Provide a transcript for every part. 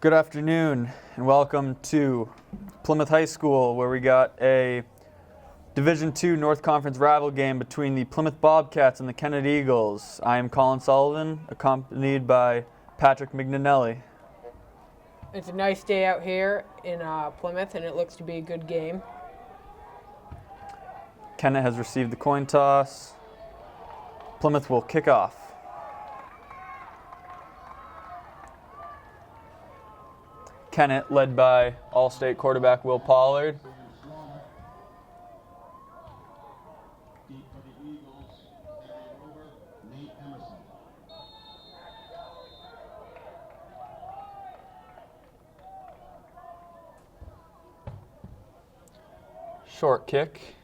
Good afternoon and welcome to Plymouth High School, where we got a Division II North Conference rival game between the Plymouth Bobcats and the Kennett Eagles. I am Colin Sullivan, accompanied by Patrick McNanelli. It's a nice day out here in Plymouth, and it looks to be a good game. Kennett has received the coin toss. Plymouth will kick off. Kennett, led by All-State quarterback Will Pollard. Short kick.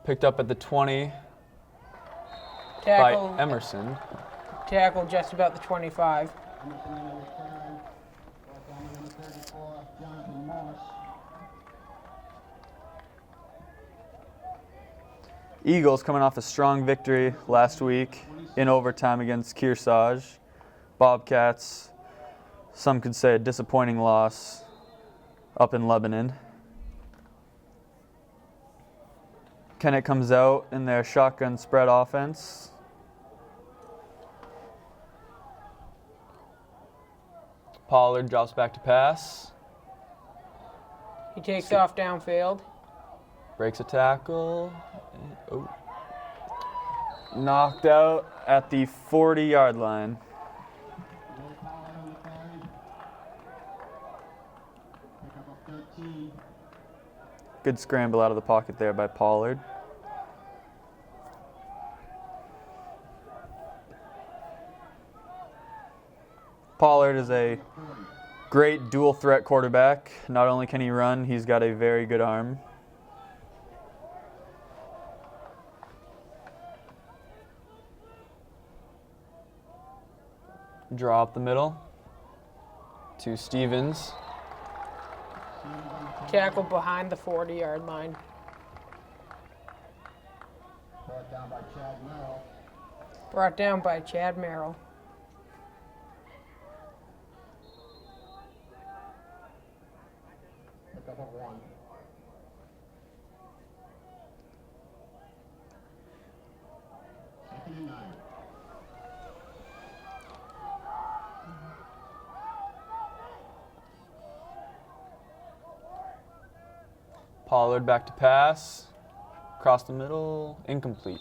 Picked up at the 20 Tackle, by Emerson. Tackle just about the 25. Eagles coming off a strong victory last week in overtime against Kearsarge. Bobcats, some could say a disappointing loss up in Lebanon. Kennett comes out in their shotgun spread offense. Pollard drops back to pass. He takes off downfield. Breaks a tackle. Oh. Knocked out at the 40-yard line. Good scramble out of the pocket there by Pollard. Pollard is a great dual threat quarterback. Not only can he run, he's got a very good arm. Draw up the middle to Stevens. Tackle behind the 40-yard line. Brought down by Chad Merrill. Pollard back to pass. Across the middle, incomplete.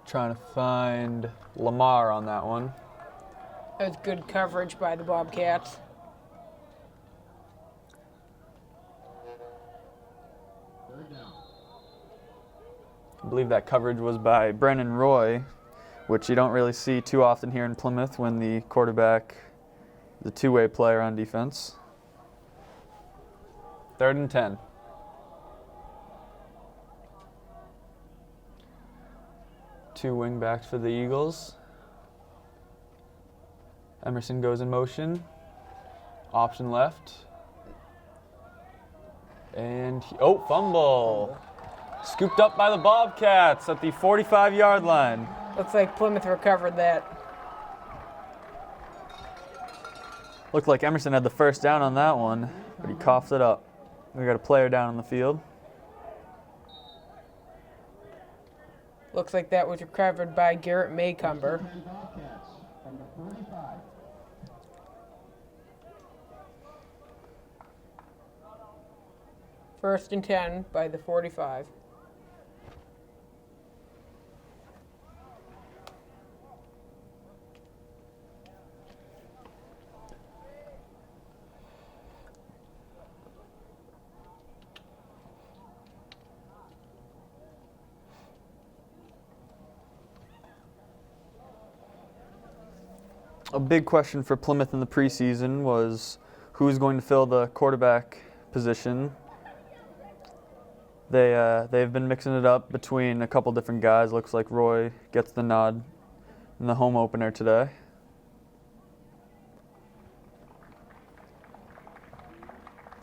Trying to find Lamar on that one. That was good coverage by the Bobcats. I believe that coverage was by Brennan Roy, which you don't really see too often here in Plymouth when the quarterback is a two-way player on defense. 3rd and 10. Two wing backs for the Eagles. Emerson goes in motion. Option left. And, fumble. Scooped up by the Bobcats at the 45-yard line. Looks like Plymouth recovered that. Looked like Emerson had the first down on that one, but he coughed it up. We got a player down on the field. Looks like that was recovered by Garrett Maycumber. First and 10 by the 45. A big question for Plymouth in the preseason was who's going to fill the quarterback position. They've been mixing it up between a couple different guys. Looks like Roy gets the nod in the home opener today.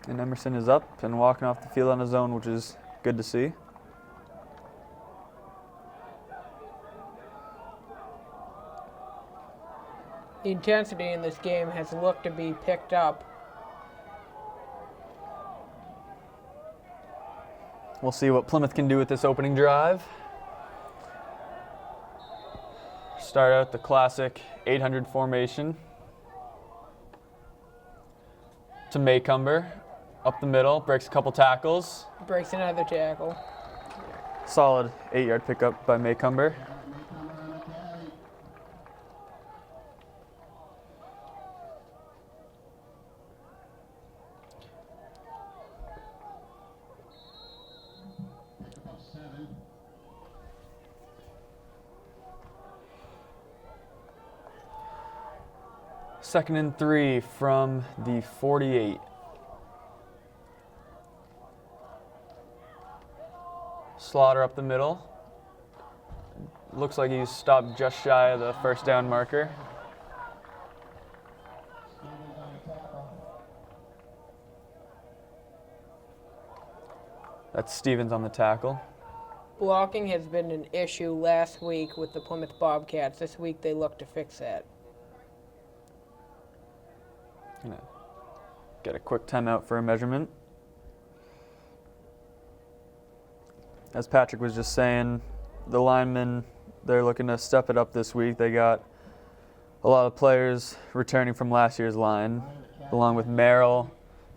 And Emerson is up and walking off the field on his own, which is good to see. The intensity in this game has looked to be picked up. We'll see what Plymouth can do with this opening drive. Start out the classic 800 formation. To Maycumber, up the middle, breaks a couple tackles. Breaks another tackle. Solid 8-yard pickup by Maycumber. Second and 3 from the 48. Slaughter up the middle. Looks like he's stopped just shy of the first down marker. That's Stevens on the tackle. Blocking has been an issue last week with the Plymouth Bobcats. This week they look to fix that. Gonna get a quick timeout for a measurement. As Patrick was just saying, the linemen, they're looking to step it up this week. They got a lot of players returning from last year's line, along with Merrill,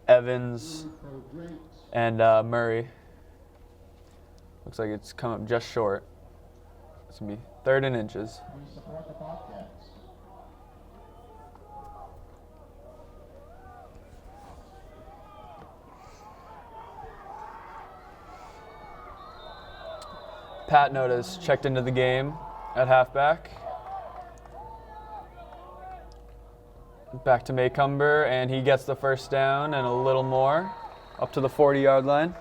Evans, and Murray. Looks like it's come up just short. It's going to be 3rd and inches. Pat Notice checked into the game at halfback. Back to Maycumber, and he gets the first down and a little more, up to the 40-yard line.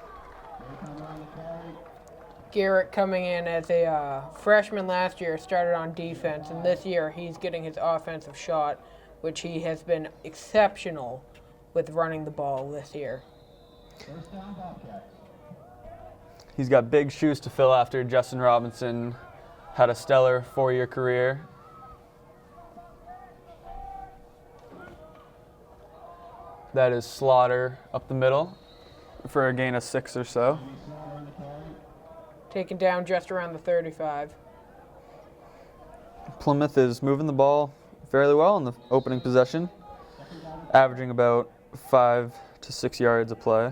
Garrett coming in as a freshman last year, started on defense, and this year he's getting his offensive shot, which he has been exceptional with running the ball this year. First down, Bobcats. He's got big shoes to fill after Justin Robinson had a stellar 4-year career. That is Slaughter up the middle for a gain of 6 or so. Taken down just around the 35. Plymouth is moving the ball fairly well in the opening possession, averaging about 5 to 6 yards a play.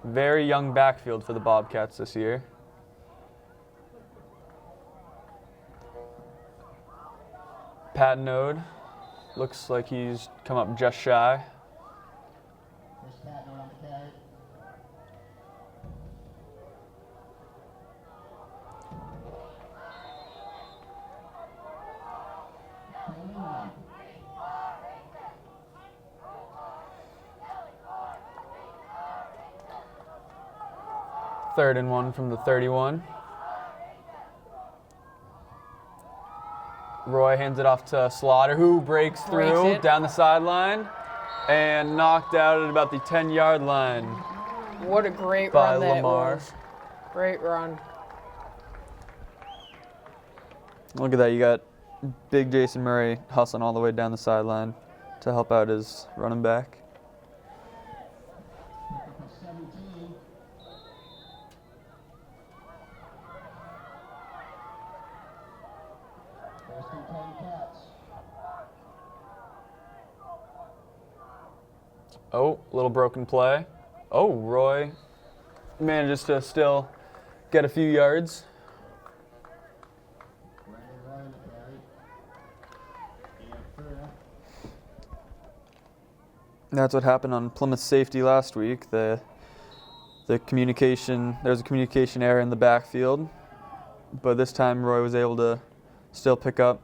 Very young backfield for the Bobcats this year. Pat Node looks like he's come up just shy. First Pat on the carry. Third and 1 from the 31. Roy hands it off to Slaughter, who breaks through down the sideline and knocked out at about the 10-yard line. What a great by run that Lamar. was. Great run. Look at that, you got big Jason Murray hustling all the way down the sideline to help out his running back. 17. First and 10 Cats. Oh, little broken play. Oh, Roy manages to still get a few yards. Brandon Roy on the carry. And Furr. That's what happened on Plymouth safety last week. The communication, there was a communication error in the backfield, but this time Roy was able to still pick up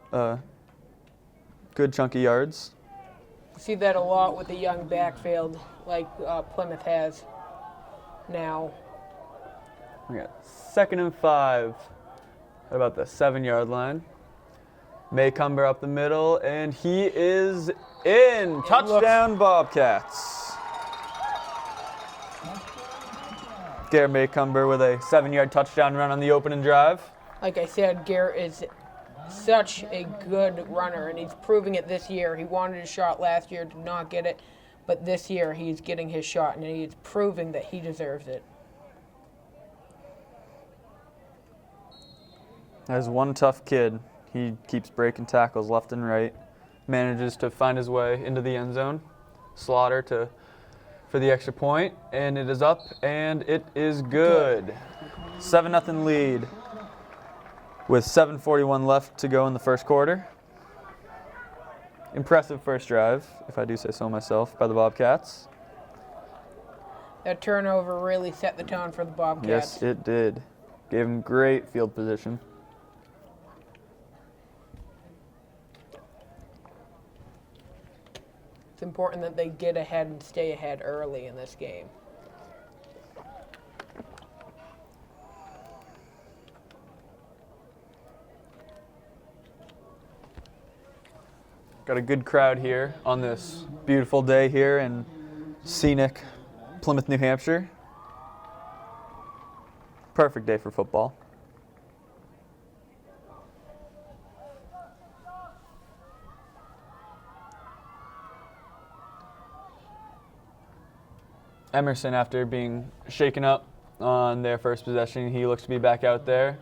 good chunky yards. See that a lot with the young backfield like Plymouth has now. We got 2nd and 5 at about the 7-yard line. Maycumber up the middle, and he is in. Touchdown Bobcats. Garrett Maycumber with a 7-yard touchdown run on the opening drive. Like I said, Garrett is such a good runner, and he's proving it this year. He wanted a shot last year, did not get it, but this year he's getting his shot, and he's proving that he deserves it. As one tough kid, he keeps breaking tackles left and right, manages to find his way into the end zone. Slaughter for the extra point, and it is up, and it is good. 7-0 lead with 7:41 left to go in the first quarter. Impressive first drive, if I do say so myself, by the Bobcats. That turnover really set the tone for the Bobcats. Yes, it did. Gave them great field position. It's important that they get ahead and stay ahead early in this game. Got a good crowd here on this beautiful day here in scenic Plymouth, New Hampshire. Perfect day for football. Emerson, after being shaken up on their first possession, he looks to be back out there.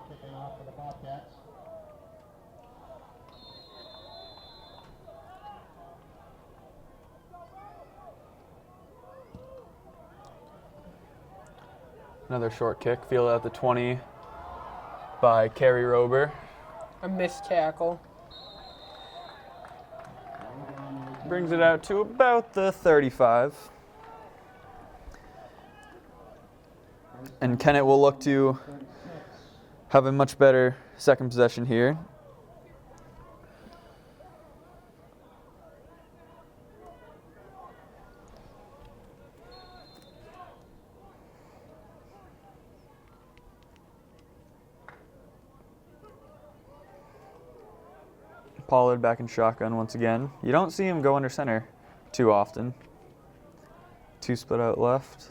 Kicking off for the Bobcats. Another short kick, fielded at the 20 by Kerry Rober. A missed tackle. Brings it out to about the 35. And Kennett will look to have a much better second possession here. Pollard back in shotgun once again. You don't see him go under center too often. Two split out left.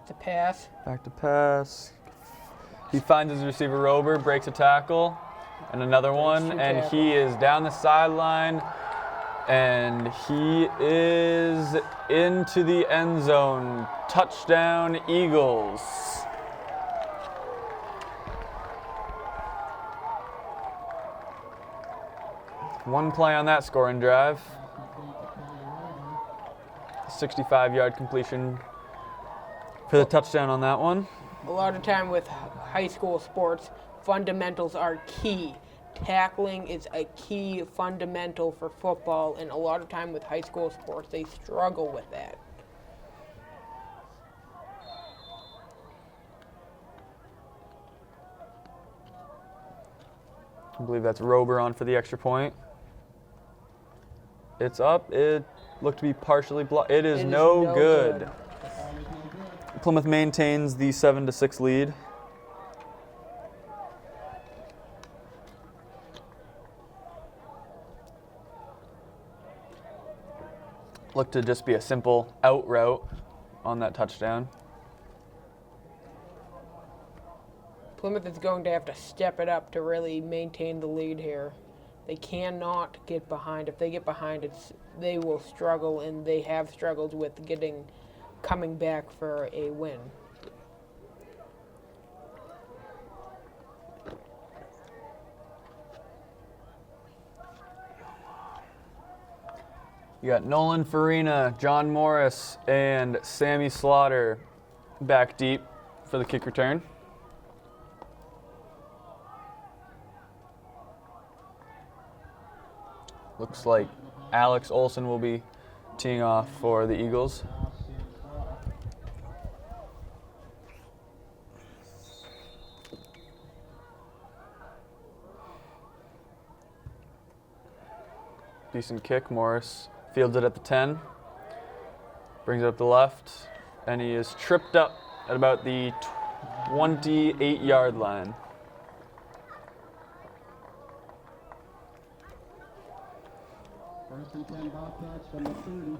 It's a pass. Back to pass. He finds his receiver Rober, breaks a tackle, and another one, and he is down the sideline, and he is into the end zone. Touchdown, Eagles. One play on that scoring drive. 65-yard completion for the touchdown on that one. A lot of time with high school sports, fundamentals are key. Tackling is a key fundamental for football, and a lot of time with high school sports, they struggle with that. I believe that's Rober on for the extra point. It's up. It looked to be partially blocked. It is no good. Plymouth maintains the 7-6 lead. Looked to just be a simple out route on that touchdown. Plymouth is going to have to step it up to really maintain the lead here. They cannot get behind. If they get behind, they will struggle, and they have struggled with coming back for a win. You got Nolan Farina, John Morris, and Sammy Slaughter back deep for the kick return. Looks like Alex Olson will be teeing off for the Eagles. Decent kick. Morris fields it at the 10. Brings it up the left. And he is tripped up at about the 28-yard line. First and 10 Bobcats from the 30.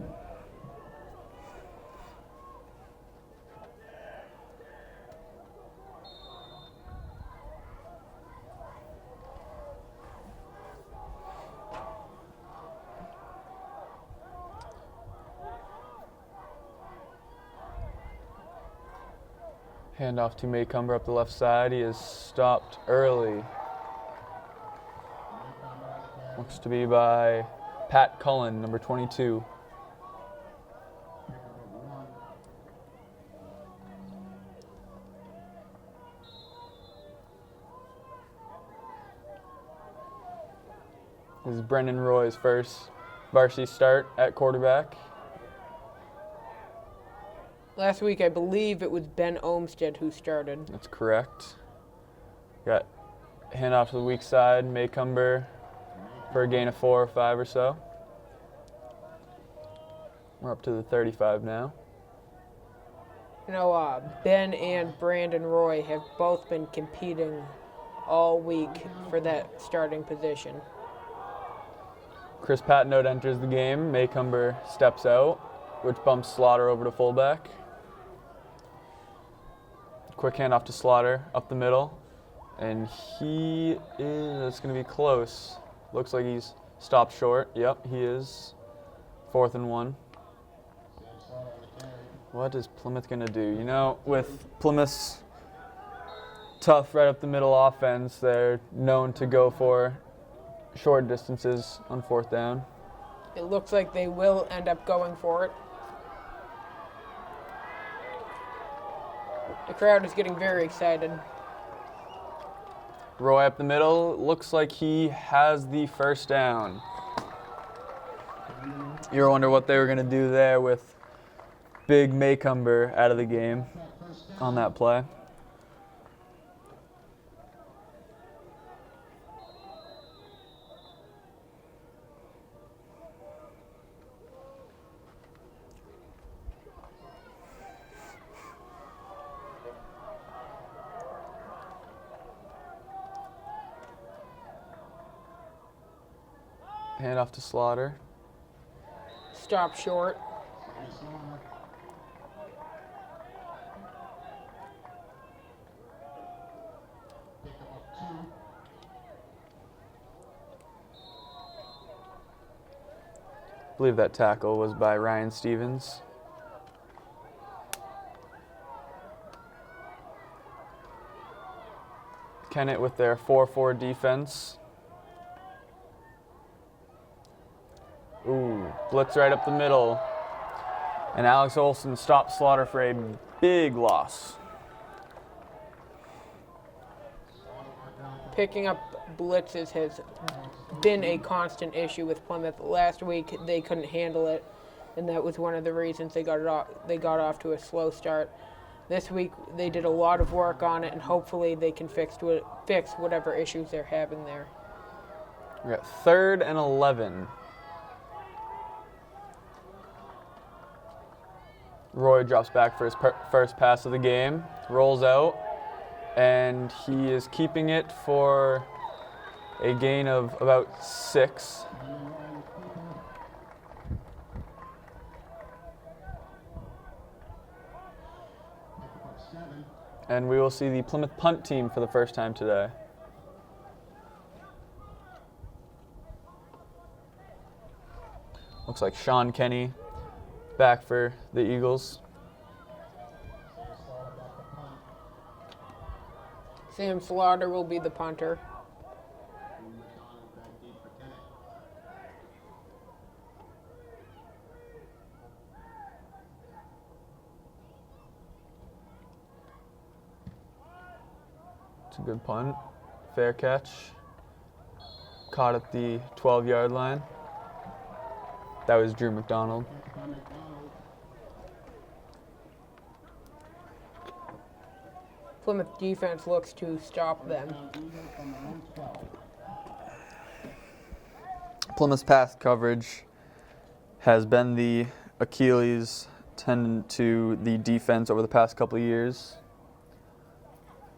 Handoff to Maycumber up the left side. He is stopped early. Looks to be by Pat Cullen, number 22. This is Brendan Roy's first varsity start at quarterback. Last week, I believe it was Ben Olmsted who started. That's correct. Got handoff to the weak side, Maycumber for a gain of 4 or 5 or so. We're up to the 35 now. You know, Ben and Brandon Roy have both been competing all week for that starting position. Chris Patnode enters the game. Maycumber steps out, which bumps Slaughter over to fullback. Quick handoff to Slaughter up the middle, and it's going to be close. Looks like he's stopped short. Yep, he is. 4th and 1. What is Plymouth going to do? You know, with Plymouth's tough right up the middle offense, they're known to go for short distances on 4th down. It looks like they will end up going for it. The crowd is getting very excited. Roy up the middle. Looks like he has the first down. You were wondering what they were going to do there with big Maycumber out of the game on that play. Hand off to Slaughter. Stop short. I believe that tackle was by Ryan Stevens. Kennett with their 4-4 defense. Ooh, blitz right up the middle. And Alex Olson stopped Slaughter for a big loss. Picking up blitzes has been a constant issue with Plymouth. Last week they couldn't handle it, and that was one of the reasons they got off to a slow start. This week they did a lot of work on it, and hopefully they can fix whatever issues they're having there. We got 3rd and 11. Roy drops back for his first pass of the game, rolls out, and he is keeping it for a gain of about 6. And we will see the Plymouth punt team for the first time today. Looks like Sean Kenny back for the Eagles. Sam Slaughter will be the punter. It's a good punt. Fair catch. Caught at the 12-yard line. That was Drew McDonald. Plymouth defense looks to stop them. Plymouth's pass coverage has been the Achilles tendon to the defense over the past couple of years.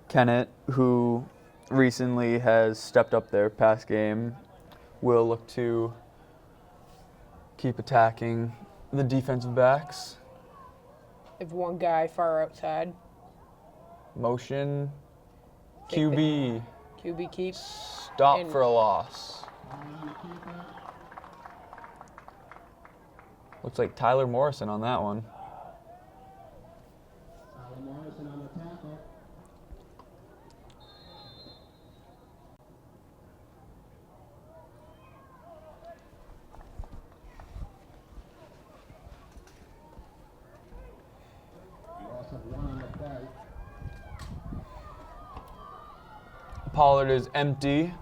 Kennett, who recently has stepped up their pass game, will look to keep attacking the defensive backs. If one guy far outside. Motion. Take the- QB. QB keep. Stop And- for a loss. On the keeper. Looks like Tyler Morrison on that one. Tyler Morrison on the tackle. Loss of 1 on the play. Pollard is empty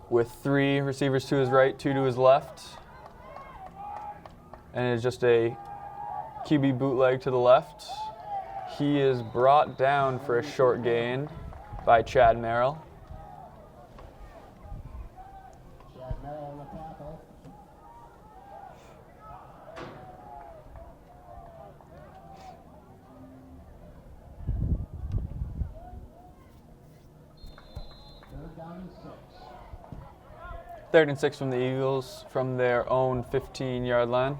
with 3 receivers to his right, 2 to his left. And it's just a QB bootleg to the left. He is brought down for a short gain by Chad Merrill. Chad Merrill on the tackle. Third down and 6. 3rd and 6 from the Eagles from their own 15-yard line.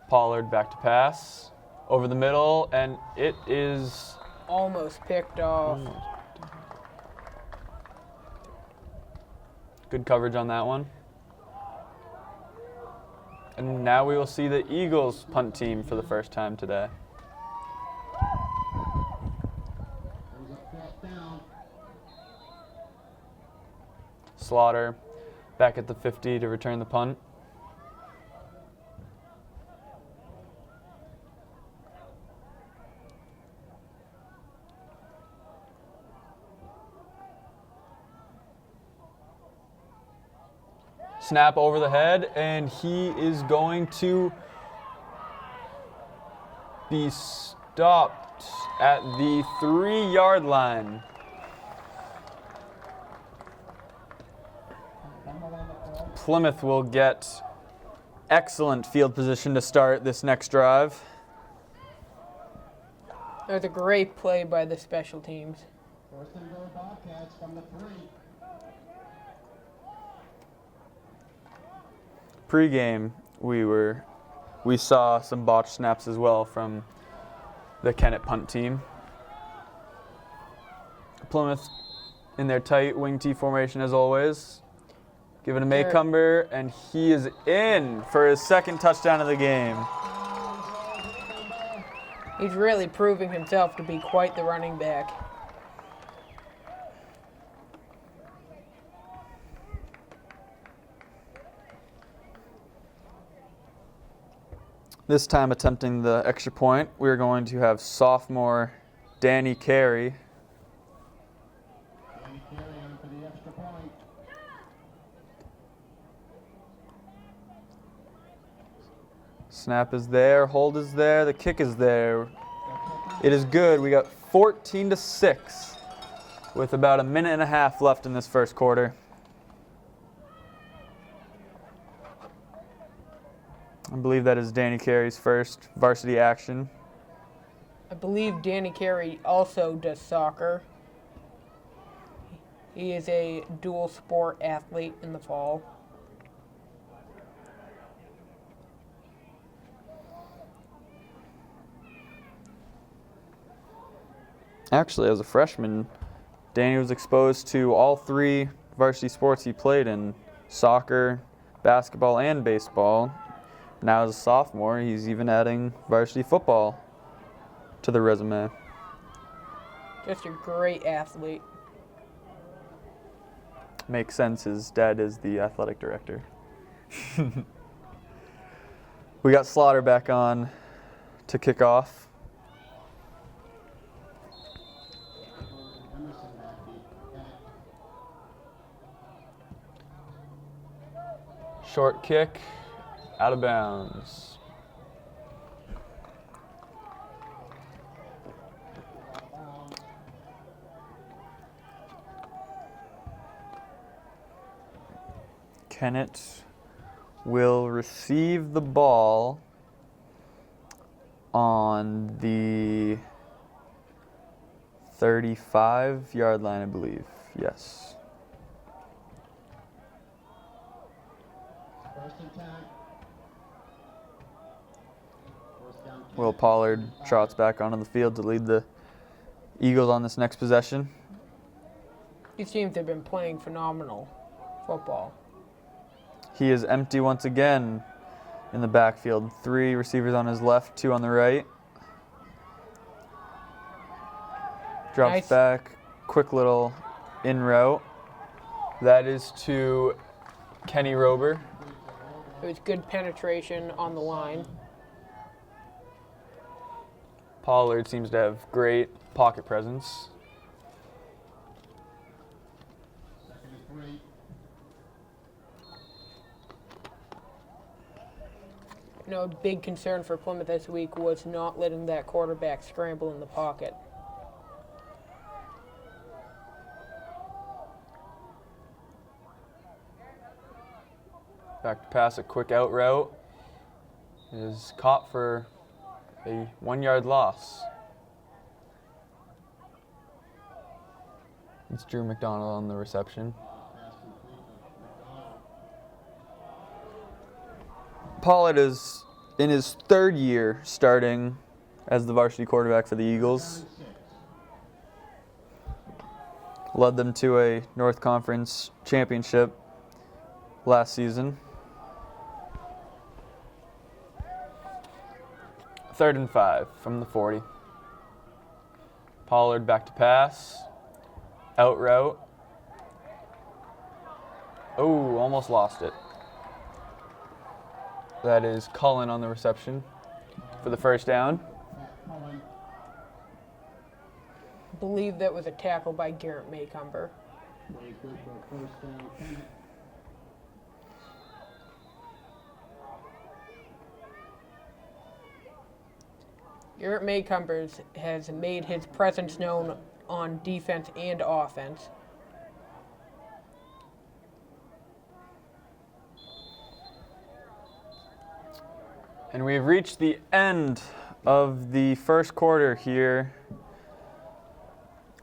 Pollard back to pass. Over the middle, and it is Almost picked off. good coverage on that one. And now we will see the Eagles punt team for the first time today. There's a 4th down. Slaughter back at the 50 to return the punt. Snap over the head, and he is going to be stopped at the 3-yard line. Fumble on the play. Plymouth will get excellent field position to start this next drive. That was a great play by the special teams. 1st and goal Bobcats from the 3. Pre-game, we saw some botched snaps as well from the Kennett punt team. Plymouth in their tight wing T formation as always. Given to Maycumber, and he is in for his 2nd touchdown of the game. He's really proving himself to be quite the running back. This time attempting the extra point, we're going to have sophomore Danny Carey. Danny Carey on for the extra point. Snap is there, hold is there, the kick is there. It is good. We got 14-6 with about a minute and a half left in this first quarter. I believe that is Danny Carey's first varsity action. I believe Danny Carey also does soccer. He is a dual sport athlete in the fall. Actually, as a freshman, Danny was exposed to all 3 varsity sports he played in: soccer, basketball, and baseball. Now as a sophomore, he's even adding varsity football to the resume. Just a great athlete. Makes sense, his dad is the athletic director. We got Slaughter back on to kick off. Emerson Mackey. Short kick, out of bounds. Kennett will receive the ball on on the 35-yard line, I believe. Yes. First and 10. First down, Will Kennett. Pollard trots back onto the field to lead the Eagles on this next possession. These teams have been playing phenomenal football. He is empty once again in the backfield. 3 receivers on his left, 2 on the right. Drops Nice. back, quick little in route. That is to Kenny Rober. It was good penetration on the line. Pollard seems to have great pocket presence. Second and 3. You know, a big concern for Plymouth this week was not letting that quarterback scramble in the pocket. Back to pass, a quick out route. Is caught for a 1-yard loss. It's Drew McDonald on the reception. Pass complete to McDonald. Pollard is in his 3rd year starting as the varsity quarterback for the Eagles. Down 6. Led them to a North Conference championship last season. 3rd and 5 from the 40. Pollard back to pass. Out route. Oh, almost lost it. That is Cullen on the reception for the first down. Cullen. I believe that was a tackle by Garrett Maycumber. Plays good for a first down. Kennett. Garrett Maycumber has made his presence known on defense and offense. And we've reached the end of the first quarter here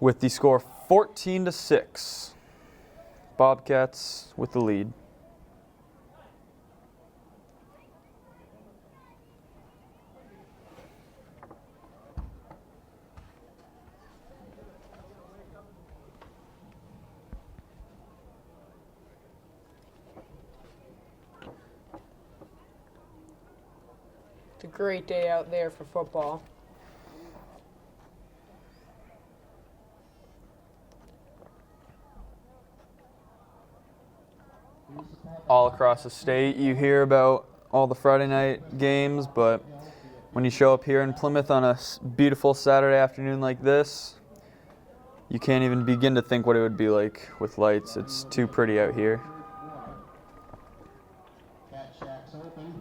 with the score 14-6. Bobcats with the lead. It's a great day out there for football. All across the state, you hear about all the Friday night games, but when you show up here in Plymouth on a beautiful Saturday afternoon like this, you can't even begin to think what it would be like with lights. It's too pretty out here. Cat Shack's open.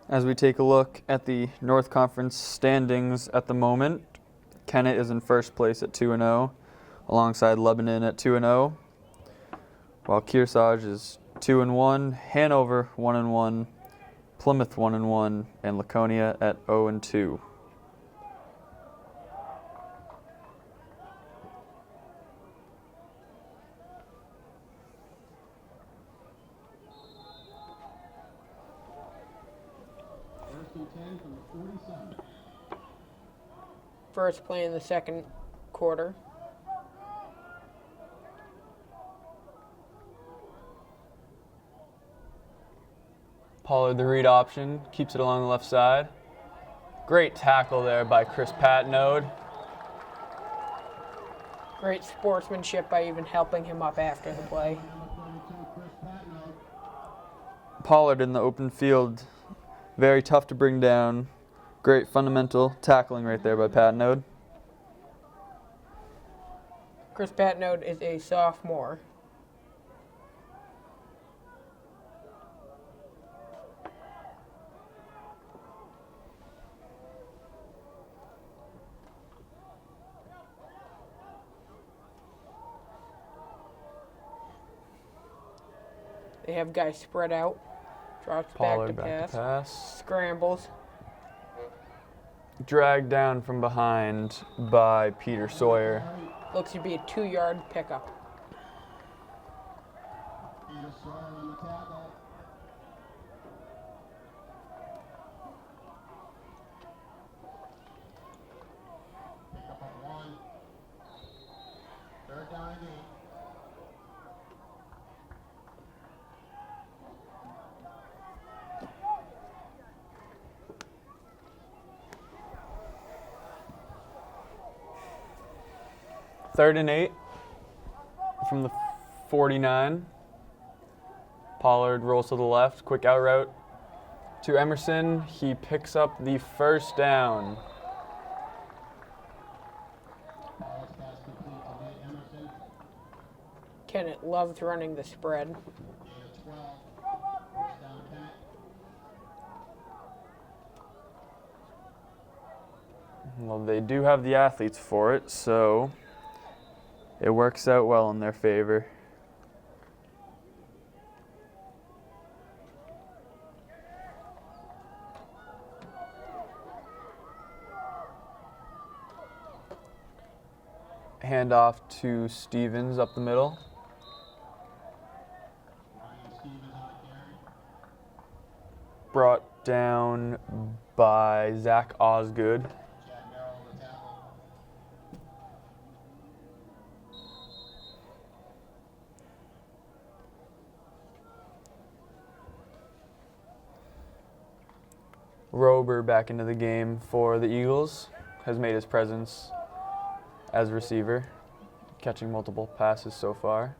As we take a look at the North Conference standings at the moment, Kennett is in first place at 2-0, alongside Lebanon at 2-0, while Kearsarge is 2-1, Hanover 1-1, Plymouth 1-1, and Laconia at 0-2. First and 10 from the 47. First play in the second quarter. Pollard, the read option, keeps it along the left side. Great tackle there by Chris Patnode. Great sportsmanship by even helping him up after the play. Number 32, Chris Patnode. Pollard in the open field, very tough to bring down. Great fundamental tackling right there by Patnode. Chris Patnode is a sophomore. They have guys spread out. Drops Pollard back to pass. Scrambles. Dragged down from behind by Peter Sawyer. Looks to be a 2-yard pickup. Peter Sawyer on the tackle. Pick up at 1. 3rd down and 8. Third and 8 from the 49. Pollard rolls to the left, quick out route to Emerson. He picks up the first down. Pass complete to Nate Emerson. Kennett loves running the spread. Gain of 12. First down, Kennett. Well, they do have the athletes for it, so it works out well in their favor. Handoff to Stevens up the middle. Ryan Stevens on the carry. Brought down by Zach Osgood. Chad Merrill on the tackle. Rober back into the game for the Eagles. Has made his presence as receiver, catching multiple passes so far.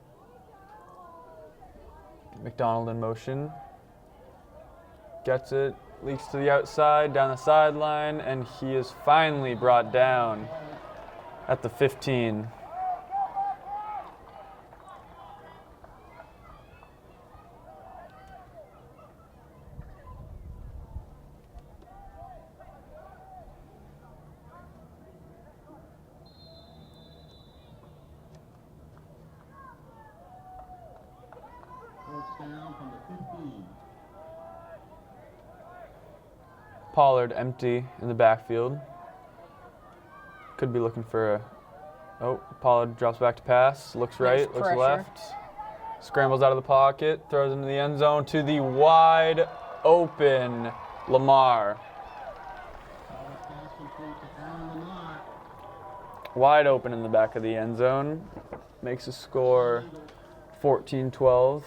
McDonald in motion. Gets it, leaks to the outside, down the sideline, and he is finally brought down at the 15. First down from the 15. Pollard empty in the backfield. Could be looking for a... Oh, Pollard drops back to pass. Looks right, Nice looks pressure. left. Scrambles out of the pocket, throws into the end zone to the wide open Lamar. Solid pass complete to Aaron Lamar. Wide open in the back of the end zone. Makes a score 14-12.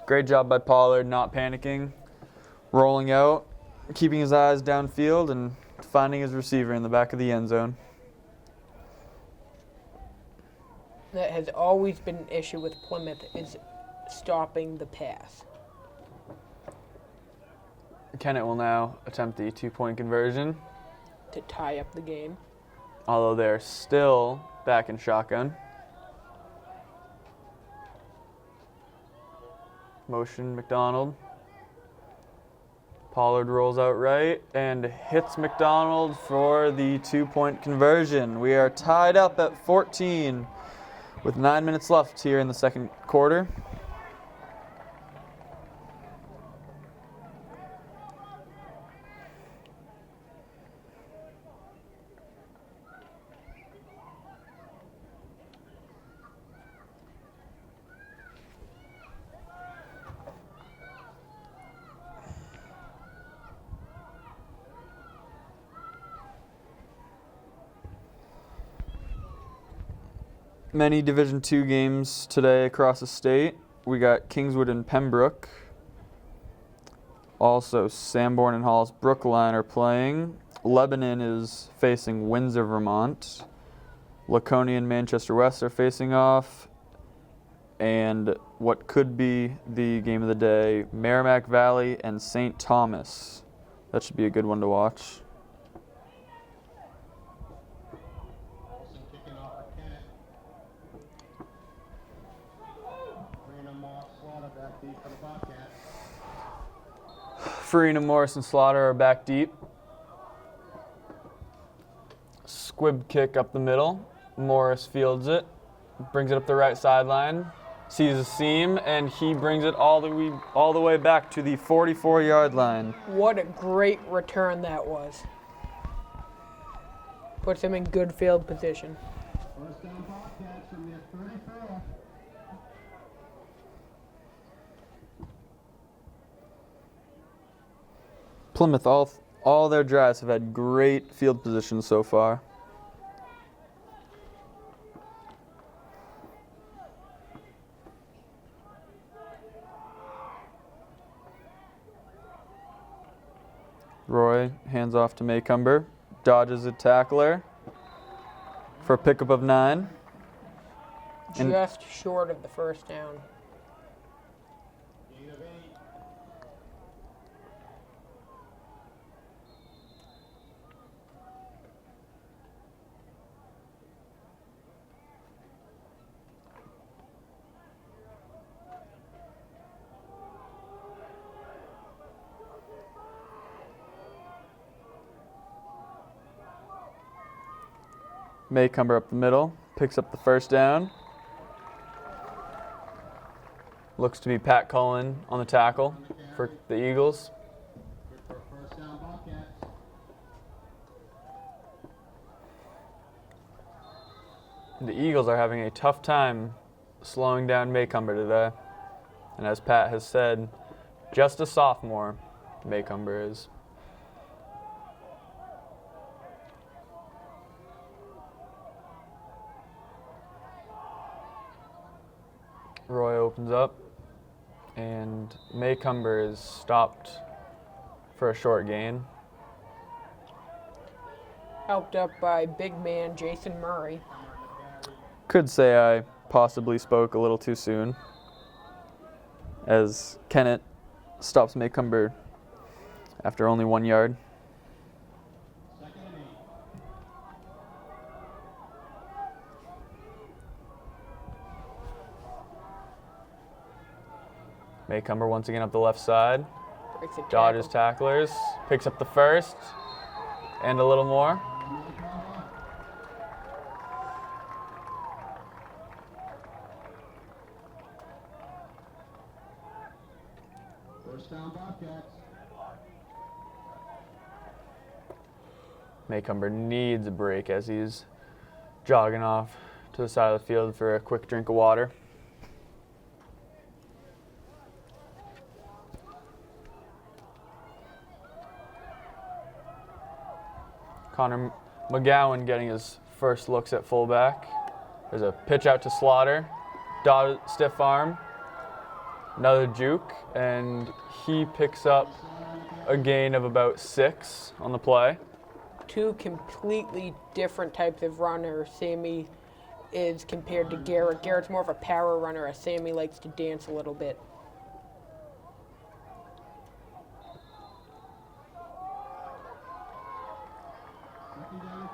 Great job by Pollard, not panicking, rolling out, keeping his eyes downfield, and finding his receiver in the back of the end zone. That has always been an issue with Plymouth is stopping the pass. Kennett will now attempt the 2-point conversion, To tie up the game. although they're still back in shotgun. Motion McDonald. Pollard rolls out right and hits McDonald for the 2-point conversion. We are tied up at 14 with 9 minutes left here in the second quarter. Many Division II games today across the state. We got Kingswood and Pembroke. Also, Sanborn and Hollis Brookline are playing. Lebanon is facing Windsor, Vermont. Laconia and Manchester West are facing off. And what could be the game of the day, Merrimack Valley and St. Thomas. That should be a good one to watch. Olsen kicking off for Kennett. Farina Moss Slaughter back deep for the Bobcats. Farina, Morris, and Slaughter are back deep. Squib kick up the middle. Morris fields it, brings it up the right sideline. sees a seam, and he brings it all the way back to the 44-yard line. What a great return that was. Puts him in good field position. First down Bobcats from their 34. Plymouth, all their drives have had great field position so far. Roy hands off to Maycumber, dodges a tackler for a pickup of 9. And- Just short of the first down. Gain of 8. Maycumber up the middle, picks up the first down. Looks to be Pat Cullen on the tackle for the Eagles. Good for first down Bobcats. The Eagles are having a tough time slowing down Maycumber today. And as Pat has said, just a sophomore, Maycumber is. Roy opens up, and Maycumber is stopped for a short gain. Helped up by big man Jason Murray. Could say I possibly spoke a little too soon, as Kennett stops Maycumber after only 1 yard. Second and 8. Maycumber once again up the left side, Breaks a dodges tackle. tacklers, picks up the first, and a little more. First down Bobcats. Maycumber needs a break as he's jogging off to the side of the field for a quick drink of water. Connor McGowan getting his first looks at fullback. There's a pitch out to Slaughter, stiff arm, another juke, and he picks up a gain of about 6 on the play. Two completely different types of runners. Sammy is compared to Garrett. Garrett's more of a power runner, as Sammy likes to dance a little bit. Second down and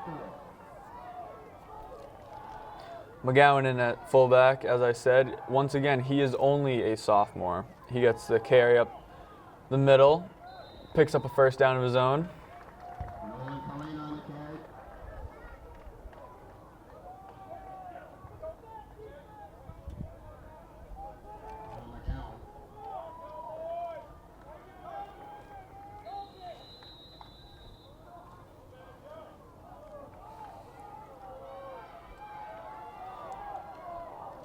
4. McGowan in at fullback, as I said. Once again, he is only a sophomore. He gets the carry up the middle, picks up a first down of his own. Nolan Cullen on the carry. McCown.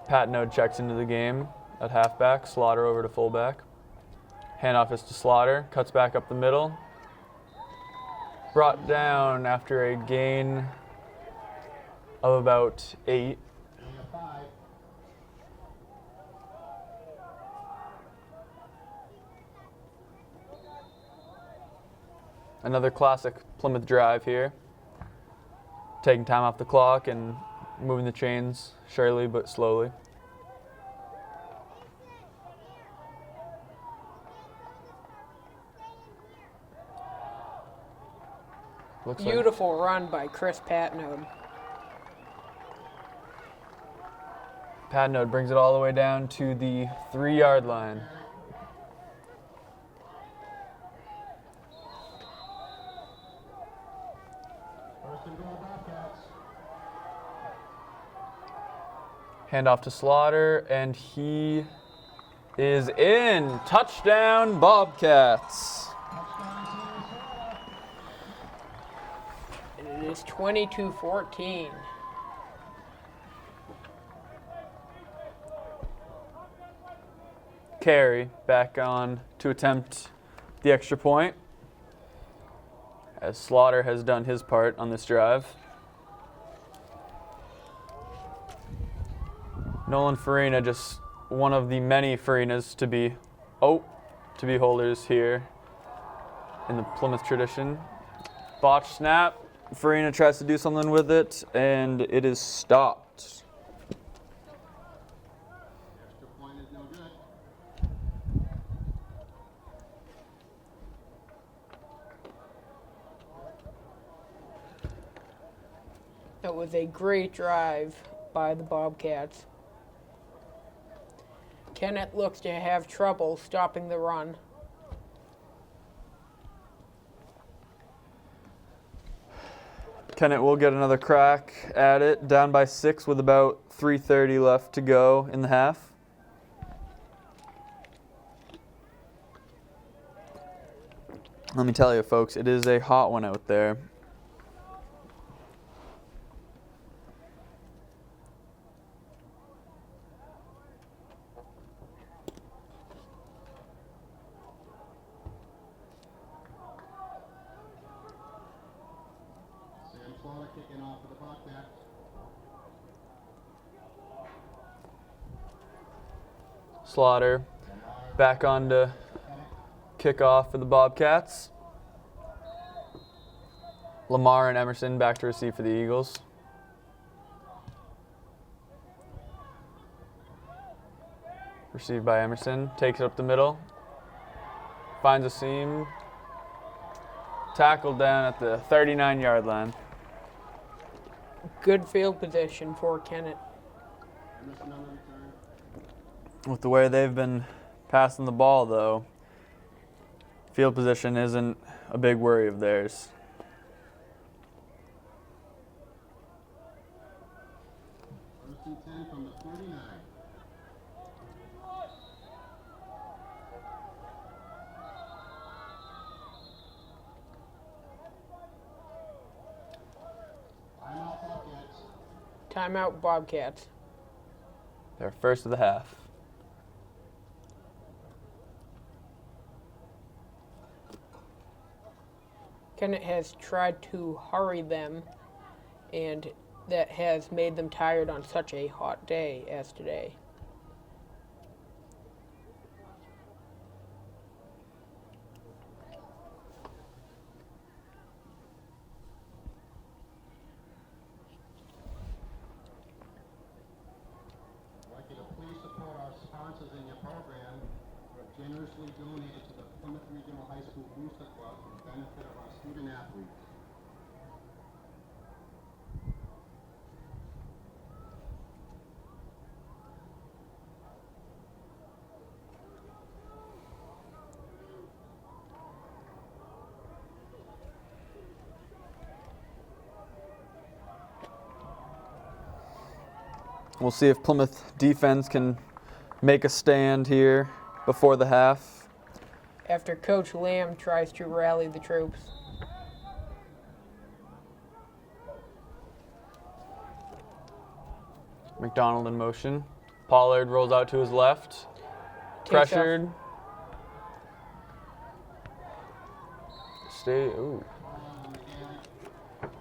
Patnode checks into the game at halfback, Slaughter over to fullback. Handoff is to Slaughter, cuts back up the middle. Brought down after a gain of about 8. Gain of 5. Another classic Plymouth drive here. Taking time off the clock and moving the chains surely but slowly. Looks like Beautiful run by Chris Patnode. Patnode brings it all the way down to the 3-yard line. First and goal Bobcats. Handoff to Slaughter, and he is in. Touchdown, Bobcats. And it is 22-14. Carey back on to attempt the extra point, as Slaughter has done his part on this drive. Nolan Farina, just one of the many Farinas to be holders here in the Plymouth tradition. Botch snap. Farina tries to do something with it, and it is stopped. Extra point is no good. That was a great drive by the Bobcats. Kennett looks to have trouble stopping the run. Kennett will get another crack at it, down by 6 with about 3:30 left to go in the half. Let me tell you, folks, it is a hot one out there. Slaughter kicking off for the Bobcats. Slaughter back on to kickoff for the Bobcats. Lamar and Emerson back to receive for the Eagles. Received by Emerson, takes it up the middle, finds a seam, tackled down at the 39-yard line. Good field position for Kennett. Emerson on the return. With the way they've been passing the ball, though, field position isn't a big worry of theirs. First and 10 from the 39. Timeout Bobcats. Timeout Bobcats. Their first of the half. Kennett has tried to hurry them, and that has made them tired on such a hot day as today. I'd like you to please support our sponsors in your program who have generously donated to the Plymouth Regional High School Booster Club for the benefit of our student athletes. We'll see if Plymouth defense can make a stand here before the half. After Coach Lamb tries to rally the troops. McDonald in motion. Pollard rolls out to his left. Takes Pressured. Ooh.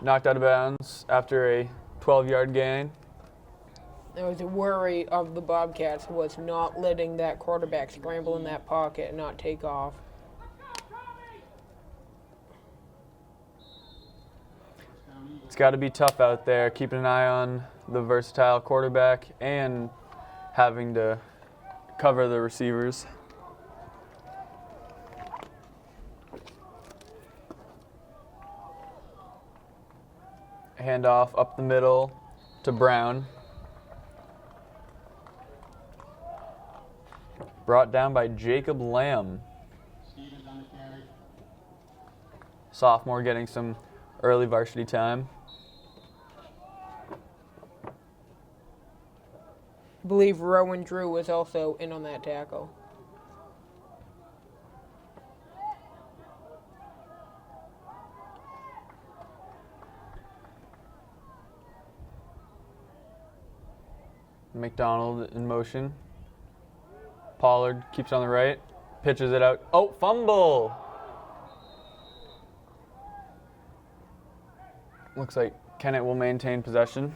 Knocked out of bounds after a 12-yard gain. There was a worry of the Bobcats was not letting that quarterback scramble in that pocket and not take off. It's got to be tough out there, keeping an eye on the versatile quarterback and having to cover the receivers. Handoff up the middle to Brown. Brought down by Jacob Lamb. Stevens on the carry. Sophomore getting some early varsity time. I believe Rowan Drew was also in on that tackle. McDonald in motion. Pollard keeps on the right, pitches it out. Oh, fumble! Looks like Kennett will maintain possession.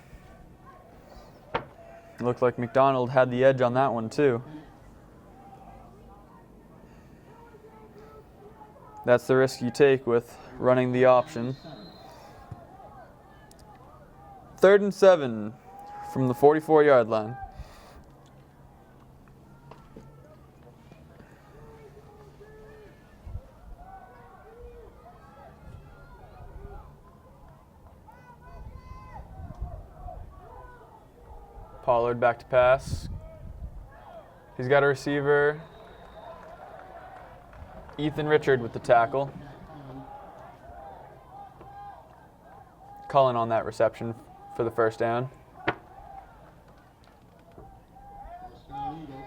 Looked like McDonald had the edge on that one too. That's the risk you take with running the option. 3rd and 7 from the 44-yard line. Pollard back to pass. He's got a receiver. Ethan Richard with the tackle. Cullen on that reception for the first down. First down, Eagles.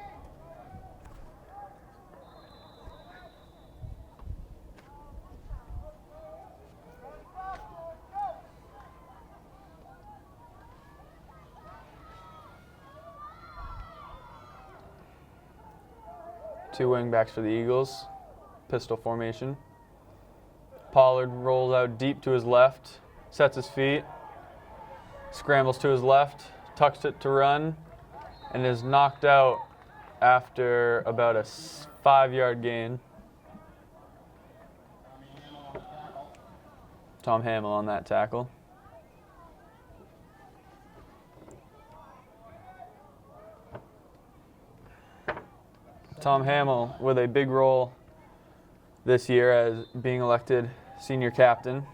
Two wing backs for the Eagles. Pistol formation. Pollard rolls out deep to his left, sets his feet, scrambles to his left, tucks it to run, and is knocked out after about a 5-yard gain. Tom Hamill on that tackle. Tom Hamill with a big role this year as being elected senior captain.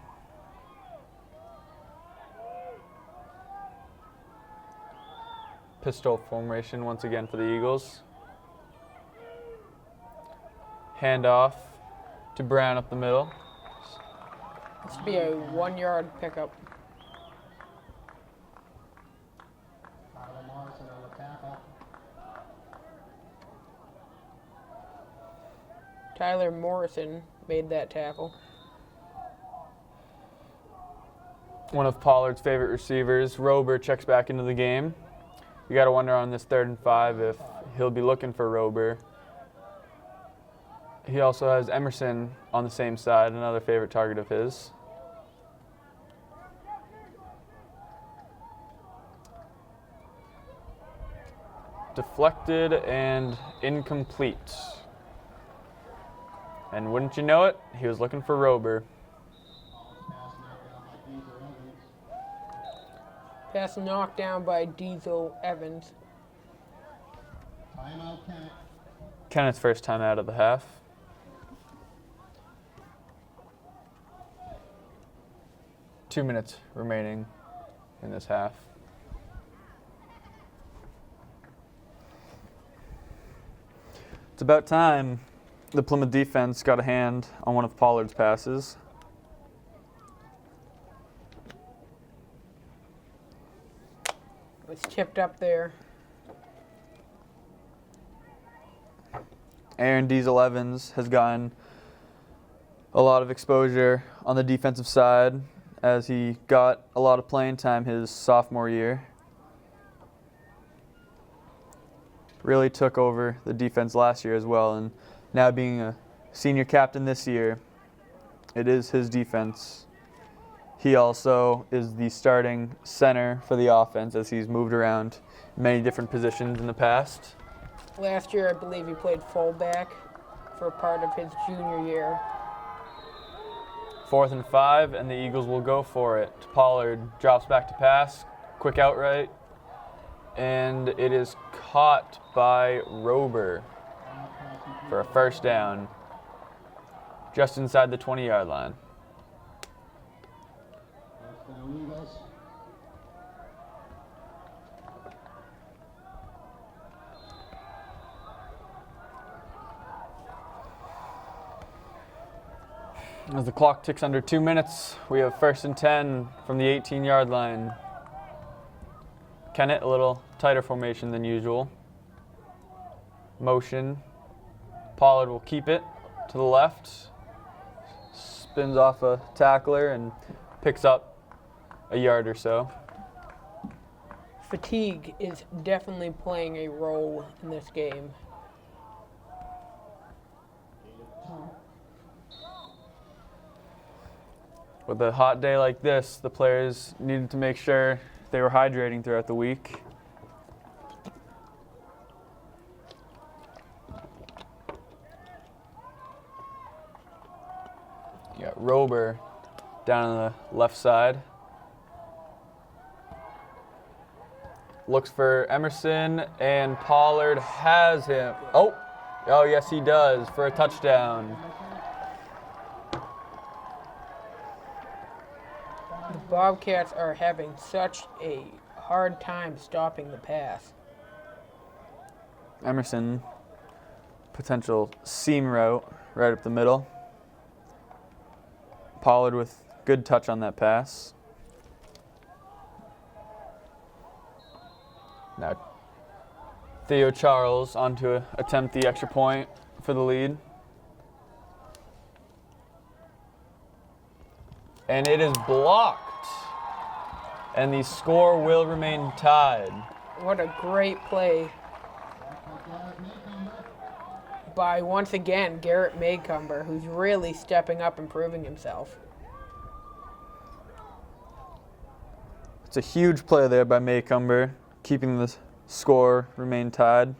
Pistol formation once again for the Eagles. Handoff to Brown up the middle. This will be a 1-yard pickup. Tyler Morrison on the tackle. Tyler Morrison made that tackle. One of Pollard's favorite receivers, Rober, checks back into the game. You got to wonder on this 3rd and 5 if he'll be looking for Rober. He also has Emerson on the same side, another favorite target of his. Deflected and incomplete. And wouldn't you know it, he was looking for Rober. Pass knocked down by Diesel Evans. Pass knocked down by Diesel Evans. Timeout, Kennett. Kennett's first time out of the half. Two minutes remaining in this half. It's about time the Plymouth defense got a hand on one of Pollard's passes. It was chipped up there. Aaron Diesel Evans has gotten a lot of exposure on the defensive side as he got a lot of playing time his sophomore year. Really took over the defense last year as well, and now being a senior captain this year, it is his defense. He also is the starting center for the offense as he's moved around many different positions in the past. Last year, I believe he played fullback for part of his junior year. 4th and 5, and the Eagles will go for it. Pollard drops back to pass, quick outright, and it is caught by Rober for a first down, just inside the 20-yard line. First down, Eagles. As the clock ticks under 2 minutes, we have 1st and 10 from the 18-yard line. Kennett, a little tighter formation than usual. Motion. Pollard will keep it to the left. Spins off a tackler and picks up a yard or so. Fatigue is definitely playing a role in this game. With a hot day like this, the players needed to make sure they were hydrating throughout the week. You got Rober down on the left side. Looks for Emerson, and Pollard has him. Oh, yes, he does, for a touchdown. The Bobcats are having such a hard time stopping the pass. Emerson, potential seam route right up the middle. Pollard with good touch on that pass. Now, Theo Charles on to attempt the extra point for the lead. And it is blocked. And the score will remain tied. What a great play by, once again, Garrett Maycumber, who's really stepping up and proving himself. It's a huge play there by Maycumber, keeping the score remain tied.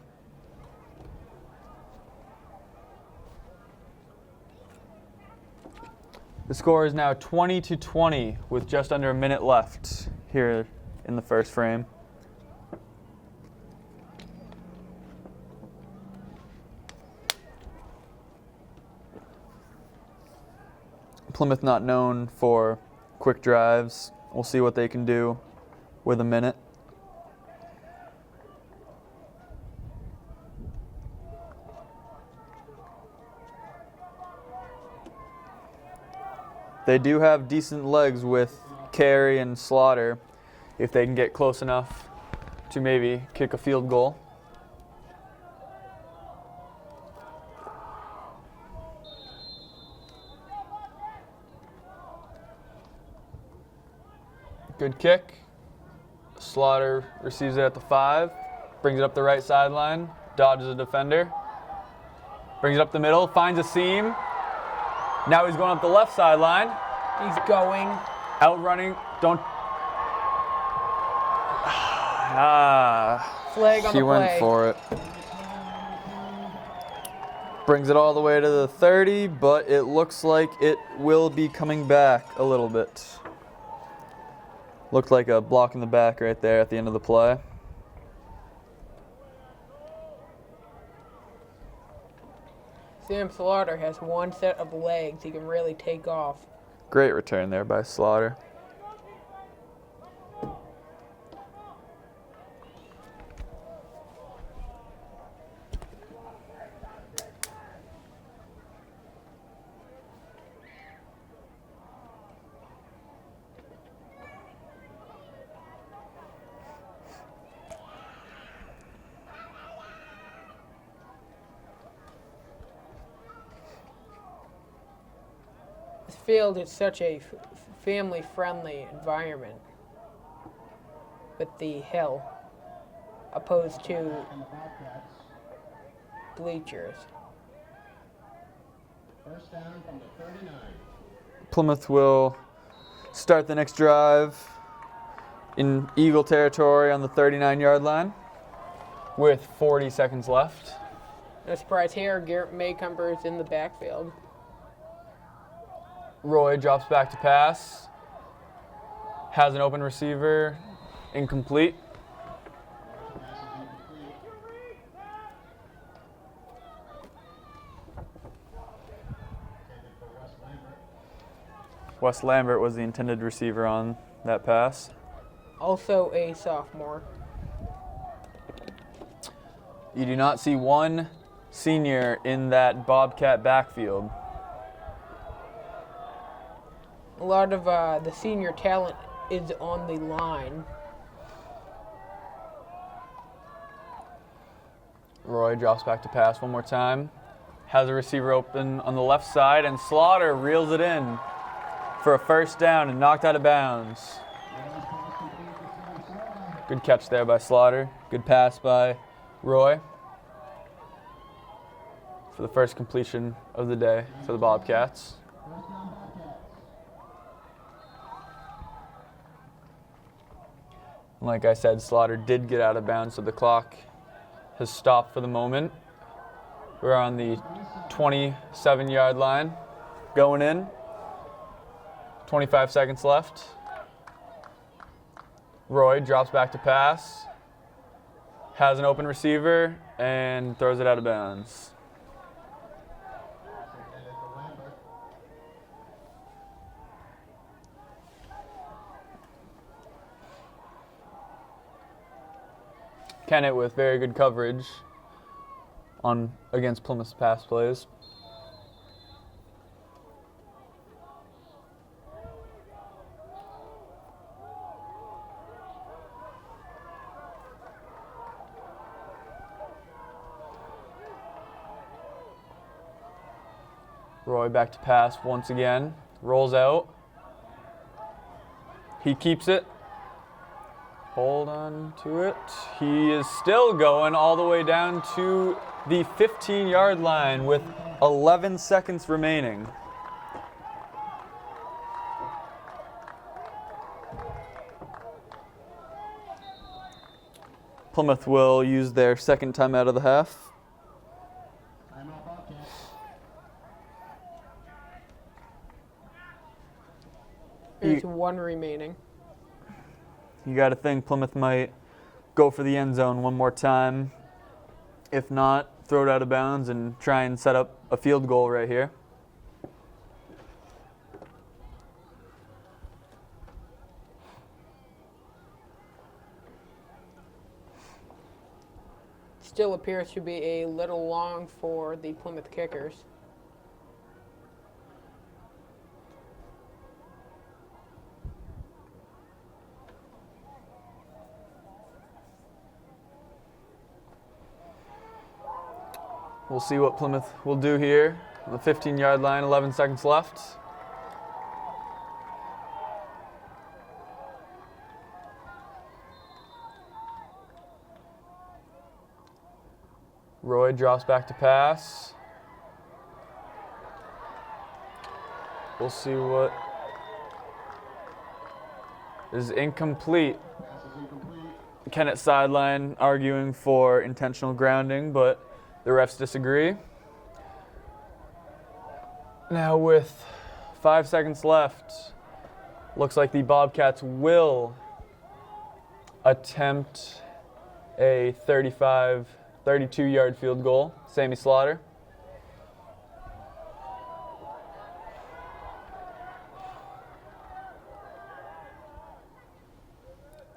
The score is now 20-20 with just under a minute left here in the first frame. Plymouth not known for quick drives. We'll see what they can do with a minute. They do have decent legs with Carey and Slaughter if they can get close enough to maybe kick a field goal. Good kick. Slaughter receives it at the 5, brings it up the right sideline, dodges a defender, brings it up the middle, finds a seam. Now he's going up the left sideline. He's going. Outrunning. Don't. Flag on the play. He went for it. Brings it all the way to the 30, but it looks like it will be coming back a little bit. Looked like a block in the back right there at the end of the play. Sam Slaughter has one set of legs. He can really take off. Great return there by Slaughter. This field is such a family-friendly environment with the hill opposed to And the Bobcats, bleachers. first down from the 39. Plymouth will start the next drive in Eagle territory on the 39-yard line with 40 seconds left. No surprise here, Garrett Maycumber is in the backfield. Roy drops back to pass. Has an open receiver. Incomplete. Pass is incomplete. Intended for Wes Lambert. Wes Lambert was the intended receiver on that pass. Also a sophomore. You do not see one senior in that Bobcat backfield. A lot of the senior talent is on the line. Roy drops back to pass one more time. Has a receiver open on the left side, and Slaughter reels it in for a first down and knocked out of bounds. Good catch there by Slaughter. Good pass by Roy for the first completion of the day for the Bobcats. Like I said, Slaughter did get out of bounds, so the clock has stopped for the moment. We're on the 27-yard line going in. 25 seconds left. Roy drops back to pass, has an open receiver, and throws it out of bounds. Kennett with very good coverage against Plymouth's pass plays. Roy back to pass once again. Rolls out. He keeps it. Hold on to it. He is still going all the way down to the 15-yard line with 11 seconds remaining. Plymouth will use their second timeout of the half. There's one remaining. You got to think Plymouth might go for the end zone one more time. If not, throw it out of bounds and try and set up a field goal right here. Still appears to be a little long for the Plymouth kickers. We'll see what Plymouth will do here. On the 15-yard line, 11 seconds left. Roy drops back to pass. We'll see what is incomplete. Kennett sideline arguing for intentional grounding, but the refs disagree. Now with 5 seconds left, looks like the Bobcats will attempt a 32-yard field goal. Sammy Slaughter.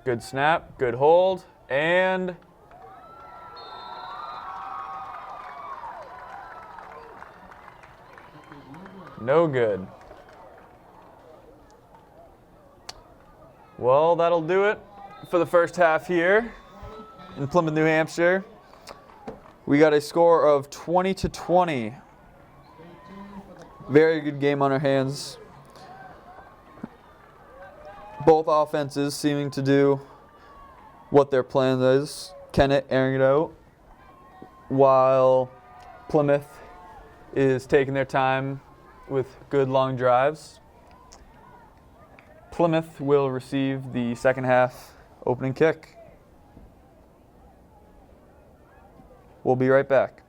Good snap, good hold, and no good. Well, that'll do it for the first half here in Plymouth, New Hampshire. We got a score of 20-20. Very good game on our hands. Both offenses seeming to do what their plan is. Kennett airing it out, while Plymouth is taking their time with good long drives. Plymouth will receive the second half opening kick. We'll be right back.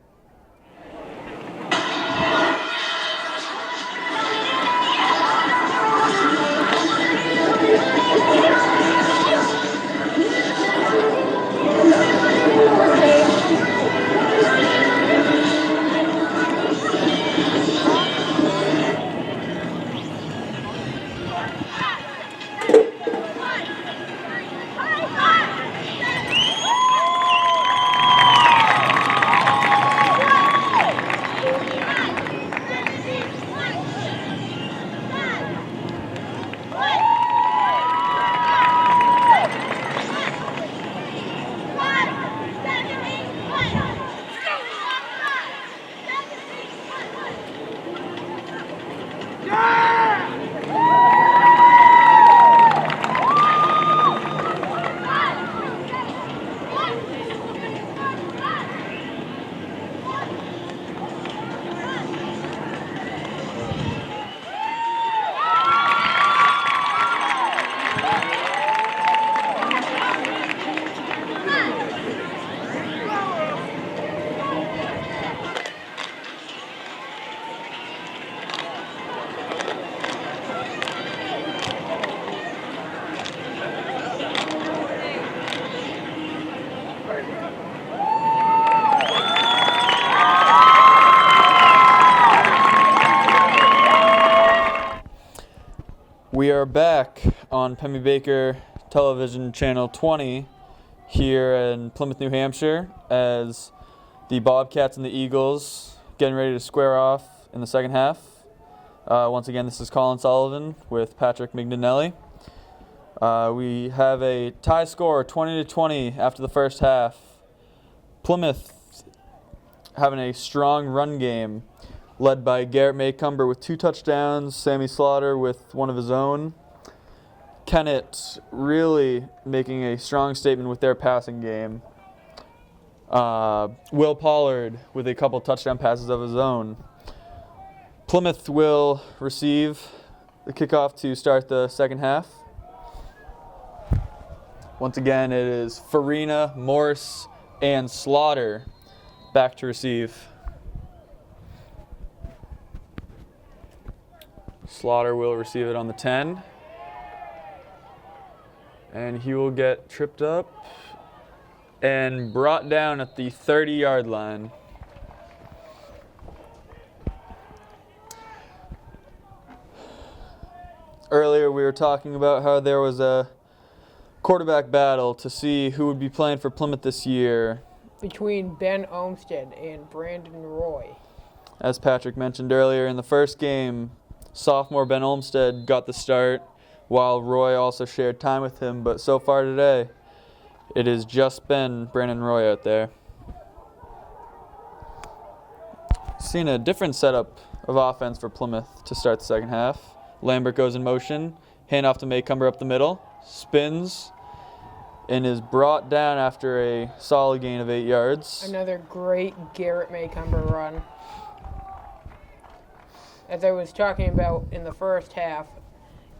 are back on Pemmy Baker Television Channel 20 here in Plymouth, New Hampshire, as the Bobcats and the Eagles getting ready to square off in the second half. Once again, this is Colin Sullivan with Patrick Mignanelli. We have a tie score, 20-20 after the first half. Plymouth having a strong run game, led by Garrett Maycumber with 2 touchdowns, Sammy Slaughter with one of his own. Kennett really making a strong statement with their passing game. Will Pollard with a couple touchdown passes of his own. Plymouth will receive the kickoff to start the second half. Once again, it is Farina, Morse, and Slaughter back to receive. Slaughter will receive it on the 10. And he will get tripped up and brought down at the 30-yard line. Earlier we were talking about how there was a quarterback battle to see who would be playing for Plymouth this year. Between Ben Olmsted and Brandon Roy. As Patrick mentioned earlier, in the first game, sophomore Ben Olmsted got the start, while Roy also shared time with him. But so far today, it has just been Brandon Roy out there. Seen a different setup of offense for Plymouth to start the second half. Lambert goes in motion, handoff to Maycumber up the middle, spins, and is brought down after a solid gain of 8 yards. Another great Garrett Maycumber run. As I was talking about in the first half,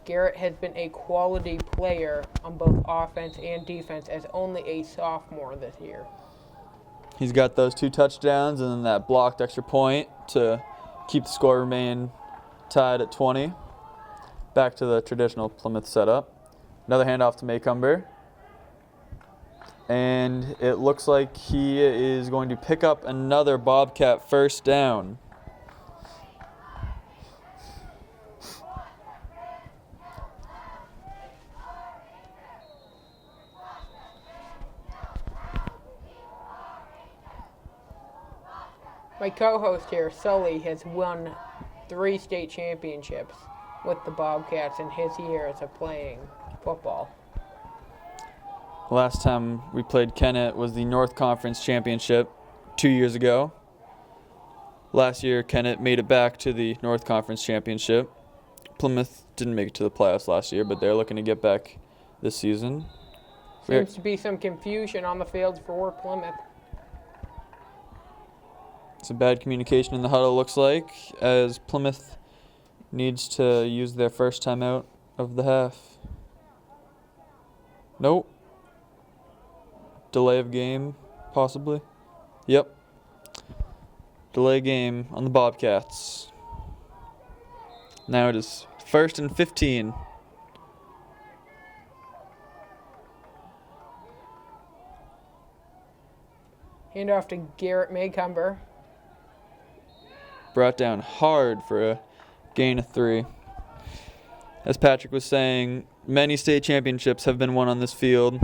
Garrett has been a quality player on both offense and defense as only a sophomore this year. He's got those 2 touchdowns and then that blocked extra point to keep the score remain tied at 20. Back to the traditional Plymouth setup. Another handoff to Maycumber. And it looks like he is going to pick up another Bobcat first down. My co-host here, Sully, has won 3 state championships with the Bobcats in his years of playing football. Last time we played Kennett was the North Conference Championship 2 years ago. Last year, Kennett made it back to the North Conference Championship. Plymouth didn't make it to the playoffs last year, but they're looking to get back this season. Seems to be some confusion on the field for Plymouth. Some bad communication in the huddle, looks like, as Plymouth needs to use their first timeout of the half. Nope. Delay of game, possibly. Yep. Delay game on the Bobcats. Now it is 1st and 15. Handoff to Garrett Maycumber. Brought down hard for a gain of 3. As Patrick was saying, many state championships have been won on this field,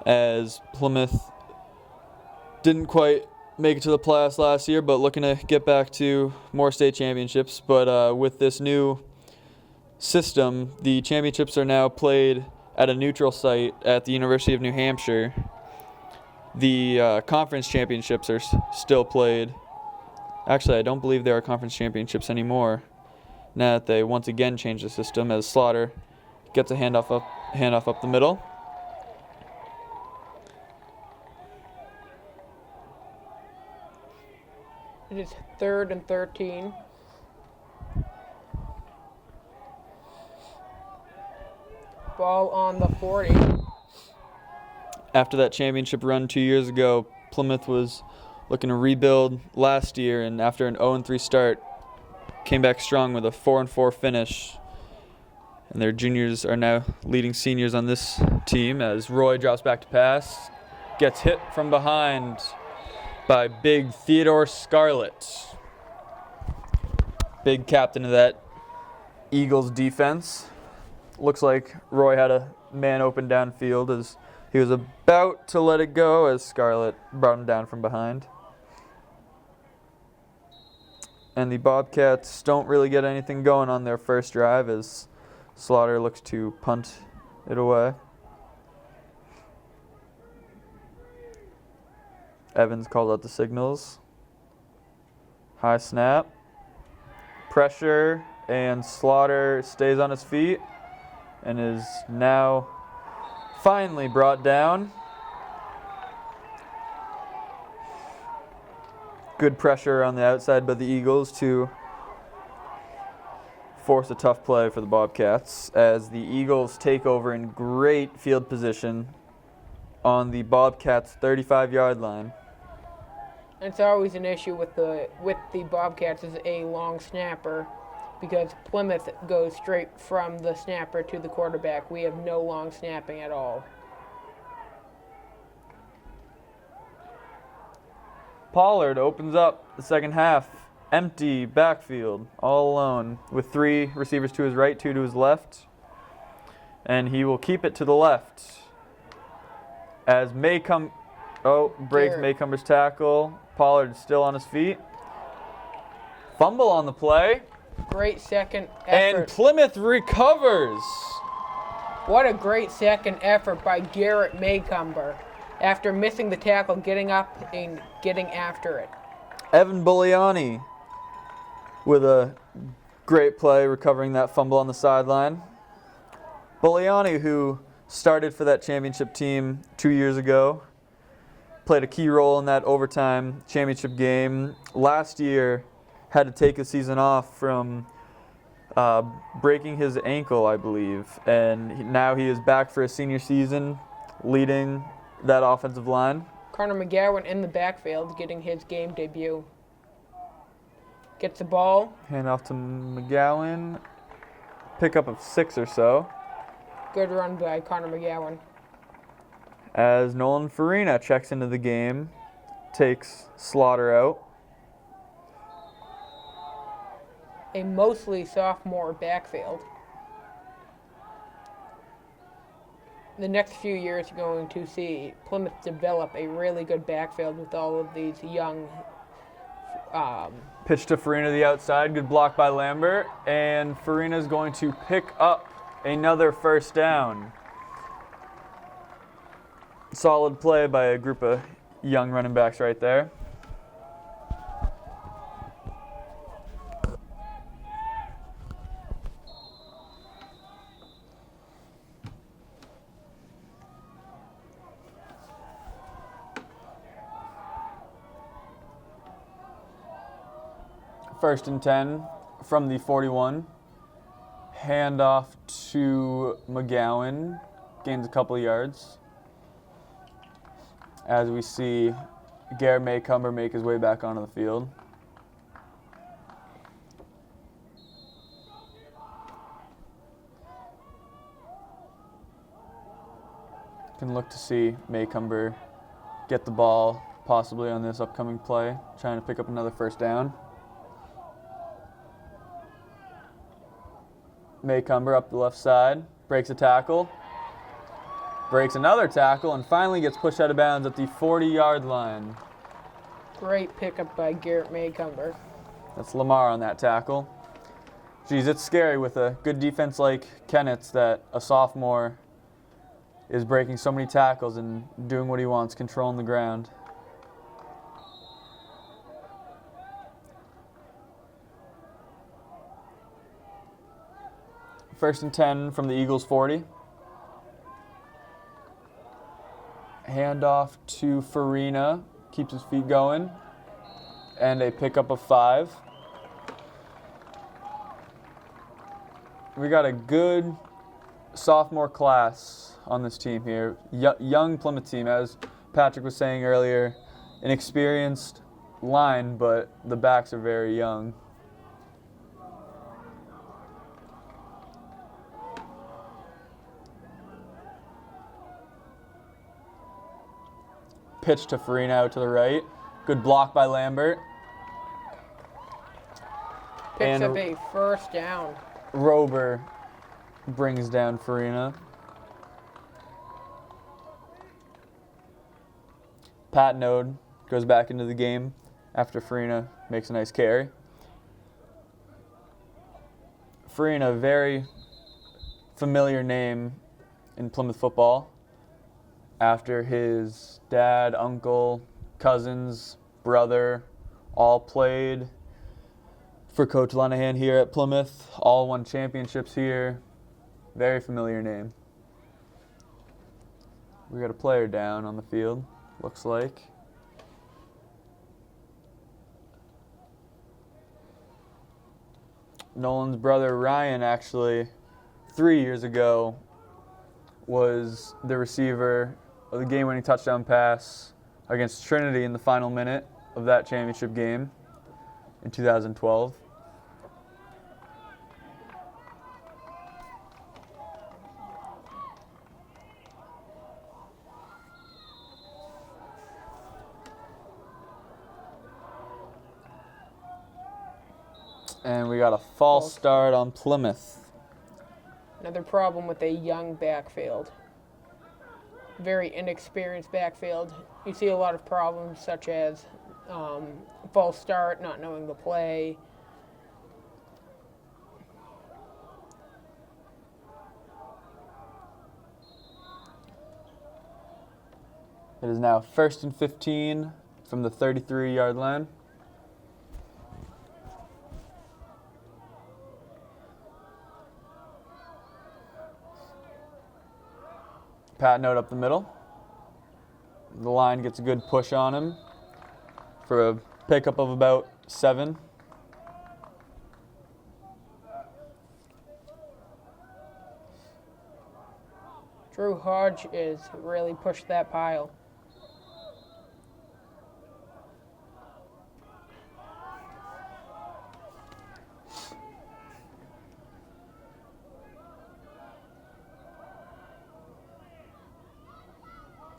as Plymouth didn't quite make it to the playoffs last year, but looking to get back to more state championships. But with this new system, the championships are now played at a neutral site at the University of New Hampshire. The conference championships are still played. Actually, I don't believe there are conference championships anymore, now that they once again changed the system, as Slaughter gets a handoff up the middle. It is 3rd and 13. Ball on the 40. After that championship run 2 years ago, Plymouth was looking to rebuild last year, and after an 0-3 start, came back strong with a 4-4 finish. And their juniors are now leading seniors on this team, as Roy drops back to pass, gets hit from behind by big Theodore Scarlett. Big captain of that Eagles defense. Looks like Roy had a man open downfield as he was about to let it go as Scarlett brought him down from behind. And the Bobcats don't really get anything going on their first drive as Slaughter looks to punt it away. Evans called out the signals. High snap. Pressure, and Slaughter stays on his feet and is now finally brought down. Good pressure on the outside by the Eagles to force a tough play for the Bobcats as the Eagles take over in great field position on the Bobcats' 35-yard line. It's always an issue with the Bobcats is a long snapper because Plymouth goes straight from the snapper to the quarterback. We have no long snapping at all. Pollard opens up the second half. Empty backfield, all alone, with 3 receivers to his right, 2 to his left. And he will keep it to the left. As breaks Maycomber's tackle. Pollard still on his feet. Fumble on the play. Great second effort. And Plymouth recovers. What a great second effort by Garrett Maycomber. After missing the tackle, getting up and getting after it. Evan Bulliani with a great play, recovering that fumble on the sideline. Bulliani, who started for that championship team 2 years ago, played a key role in that overtime championship game. Last year, had to take a season off from breaking his ankle, I believe. And now he is back for his senior season, leading that offensive line. Connor McGowan in the backfield, getting his game debut. Gets the ball. Hand off to McGowan. Pickup of 6 or so. Good run by Connor McGowan. As Nolan Farina checks into the game, takes Slaughter out. A mostly sophomore backfield. The next few years, you're going to see Plymouth develop a really good backfield with all of these young. Pitch to Farina to the outside. Good block by Lambert. And Farina's going to pick up another first down. Solid play by a group of young running backs right there. First and 10 from the 41. Handoff to McGowan. Gains a couple of yards. As we see Garrett Maycomber make his way back onto the field. Can look to see Maycomber get the ball possibly on this upcoming play, trying to pick up another first down. Maycomber up the left side, breaks a tackle, breaks another tackle, and finally gets pushed out of bounds at the 40-yard line. Great pickup by Garrett Maycomber. That's Lamar on that tackle. Geez, it's scary with a good defense like Kennett's that a sophomore is breaking so many tackles and doing what he wants, controlling the ground. First and 10 from the Eagles 40. Handoff to Farina, keeps his feet going, and a pickup of 5. We got a good sophomore class on this team here. Young Plymouth team, as Patrick was saying earlier, an experienced line, but the backs are very young. Pitch to Farina out to the right. Good block by Lambert. Picks And up a first down. Rober brings down Farina. Pat Node goes back into the game after Farina makes a nice carry. Farina, very familiar name in Plymouth football after his dad, uncle, cousins, brother all played for Coach Lenahan here at Plymouth, all won championships here. Very familiar name. We got a player down on the field, looks like. Nolan's brother Ryan, actually, 3 years ago, was the receiver of the game-winning touchdown pass against Trinity in the final minute of that championship game in 2012. And we got a false start on Plymouth. Another problem with a young backfield. Very inexperienced backfield. You see a lot of problems such as false start, not knowing the play. It is now 1st and 15 from the 33-yard line. Pat Note up the middle. The line gets a good push on him for a pickup of about 7. Drew Hodge is really pushed that pile.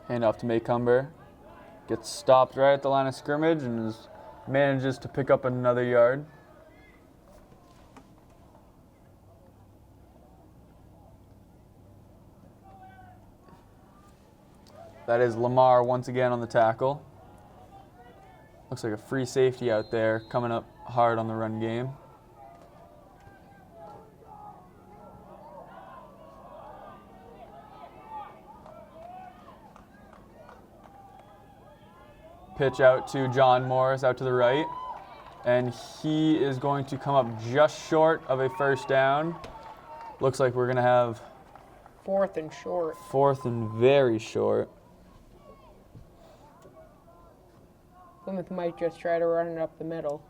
Hand off to Maycumber. Gets stopped right at the line of scrimmage and manages to pick up another yard. That is Lamar once again on the tackle. Looks like a free safety out there coming up hard on the run game. Pitch out to John Morris out to the right. And he is going to come up just short of a first down. Looks like we're going to have 4th and short. 4th and very short. Plymouth might just try to run it up the middle.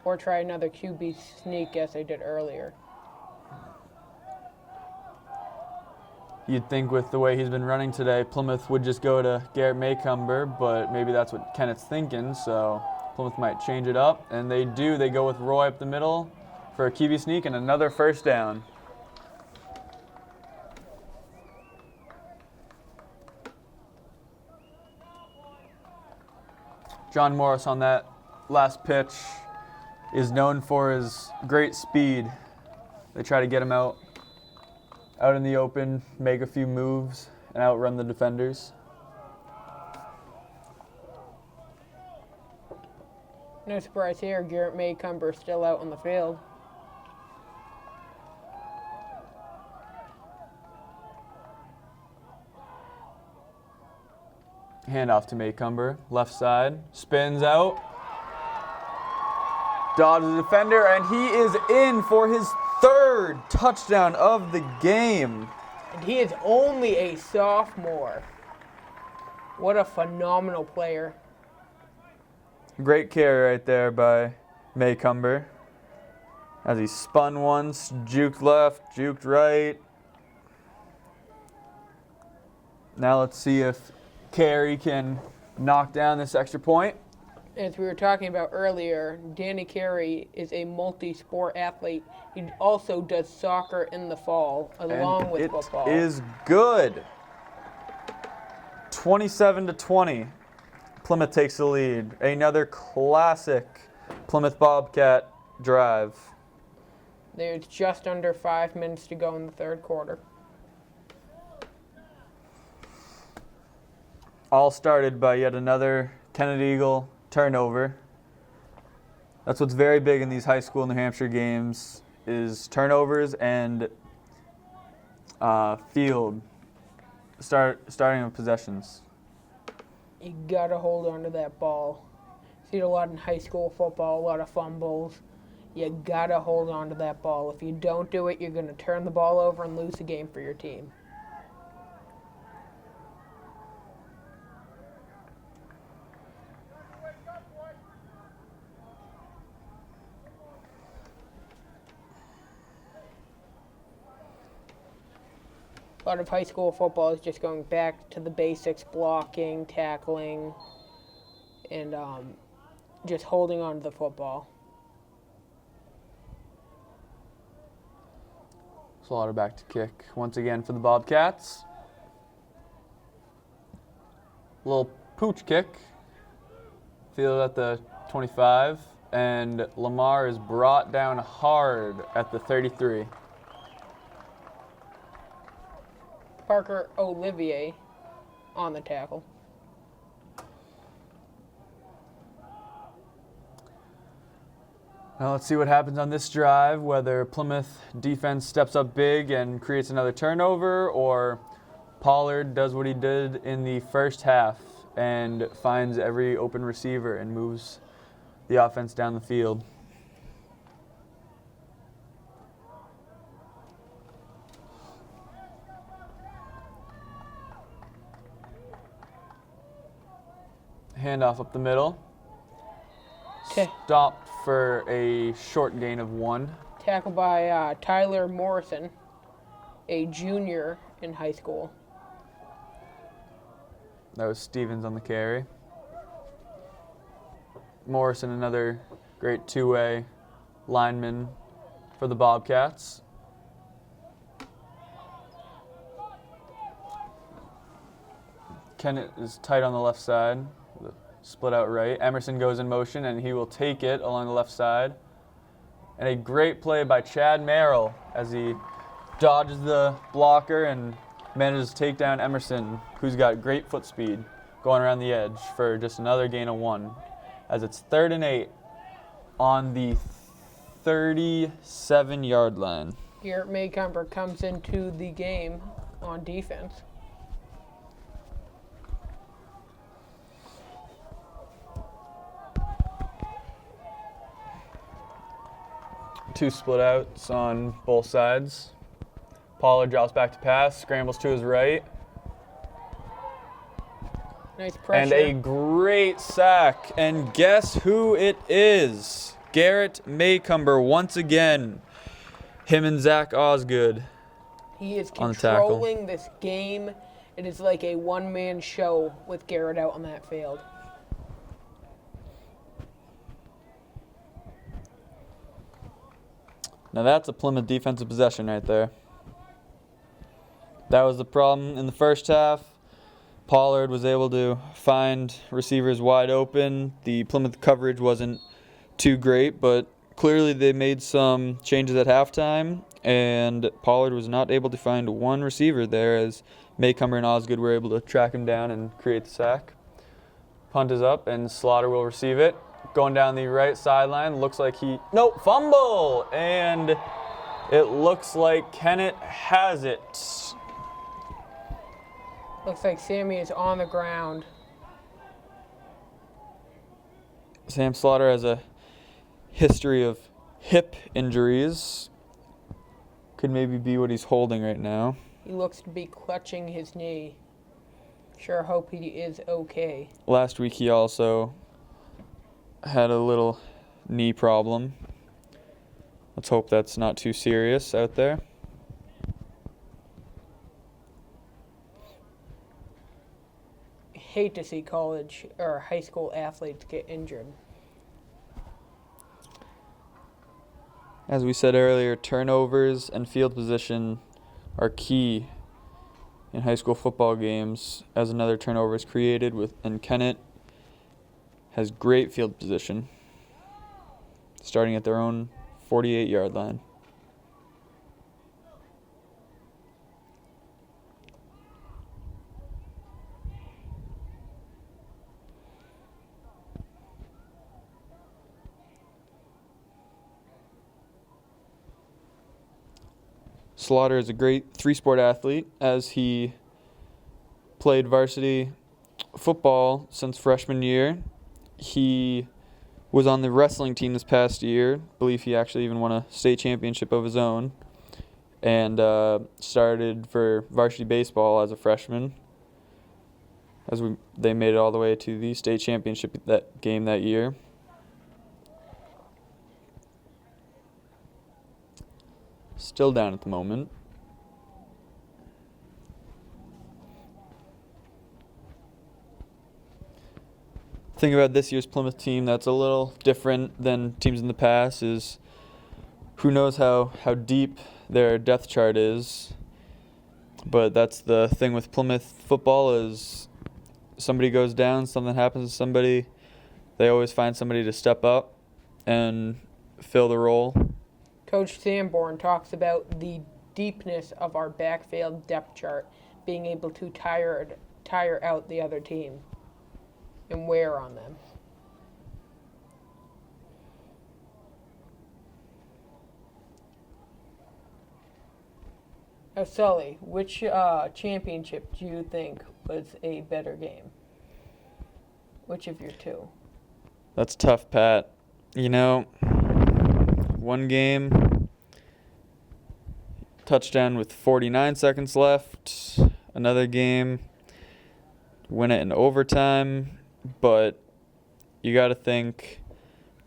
Or try another QB sneak as they did earlier. You'd think with the way he's been running today, Plymouth would just go to Garrett Maycumber, but maybe that's what Kennett's thinking, so Plymouth might change it up. And they do. They go with Roy up the middle for a QB sneak and another first down. John Morris on that last pitch is known for his great speed. They try to get him out in the open, make a few moves, and outrun the defenders. No surprise here, Garrett Maycumber still out on the field. Handoff to Maycumber, left side, spins out, dodges the defender, and he is in for his 3rd touchdown of the game. And he is only a sophomore. What a phenomenal player. Great carry right there by Maycumber. As he spun once, juked left, juked right. Now let's see if Carey can knock down this extra point. As we were talking about earlier, Danny Carey is a multi-sport athlete. He also does soccer in the fall, along with football. It is good. 27-20. Plymouth takes the lead. Another classic Plymouth Bobcat drive. There's just under 5 minutes to go in the third quarter. All started by yet another Kennett Eagle turnover. That's what's very big in these high school New Hampshire games is turnovers and starting of possessions. You gotta hold on to that ball. See it a lot in high school football, a lot of fumbles. You gotta hold on to that ball. If you don't do it, you're gonna turn the ball over and lose the game for your team. A lot of high school football is just going back to the basics, blocking, tackling, and just holding on to the football. Slaughter back to kick once again for the Bobcats. Little pooch kick. Fielded at the 25, and Lamar is brought down hard at the 33. Parker Olivier on the tackle. Now let's see what happens on this drive, whether Plymouth defense steps up big and creates another turnover, or Pollard does what he did in the first half and finds every open receiver and moves the offense down the field. Handoff up the middle. Okay. Stopped for a short gain of 1. Tackled by Tyler Morrison, a junior in high school. That was Stevens on the carry. Morrison, another great two-way lineman for the Bobcats. Kennett is tight on the left side. Split out right. Emerson goes in motion, and he will take it along the left side. And a great play by Chad Merrill as he dodges the blocker and manages to take down Emerson, who's got great foot speed, going around the edge for just another gain of 1. As it's 3rd and 8 on the 37-yard line. Garrett Maycomber comes into the game on defense. Two split outs on both sides. Pollard drops back to pass, scrambles to his right. Nice pressure. And a great sack. And guess who it is? Garrett Maycomber once again. Him and Zach Osgood. He is on the tackle. controlling this game. It is like a one-man show with Garrett out on that field. Now that's a Plymouth defensive possession right there. That was the problem in the first half. Pollard was able to find receivers wide open. The Plymouth coverage wasn't too great, but clearly they made some changes at halftime, and Pollard was not able to find one receiver there as Maycomber and Osgood were able to track him down and create the sack. Punt is up, and Slaughter will receive it. Going down the right sideline, looks like fumble! And it looks like Kennett has it. Looks like Sammy is on the ground. Sam Slaughter has a history of hip injuries. Could maybe be what he's holding right now. He looks to be clutching his knee. Sure hope he is okay. Last week he also had a little knee problem. Let's hope that's not too serious out there. Hate to see college or high school athletes get injured. As we said earlier, turnovers and field position are key in high school football games, as another turnover is created and Kennett has great field position, starting at their own 48-yard line. Slaughter is a great three-sport athlete, as he played varsity football since freshman year. He was on the wrestling team this past year. I believe he actually even won a state championship of his own. And started for varsity baseball as a freshman. They made it all the way to the state championship game that year. Still down at the moment. Thing about this year's Plymouth team that's a little different than teams in the past is who knows how deep their depth chart is. But that's the thing with Plymouth football is somebody goes down, something happens to somebody, they always find somebody to step up and fill the role. Coach Sanborn talks about the deepness of our backfield depth chart, being able to tire out the other team and wear on them. Now, Sully, which championship do you think was a better game? Which of your two? That's tough, Pat. You know, one game, touchdown with 49 seconds left. Another game, win it in overtime. But you got to think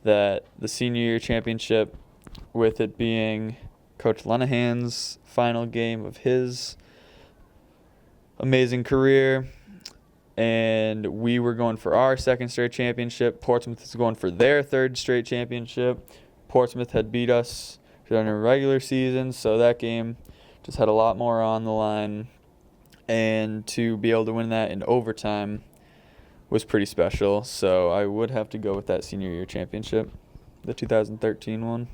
that the senior year championship, with it being Coach Lenahan's final game of his amazing career, and we were going for our second straight championship. Portsmouth is going for their third straight championship. Portsmouth had beat us during a regular season, so that game just had a lot more on the line. And to be able to win that in overtime was pretty special. So I would have to go with that senior year championship, the 2013 one.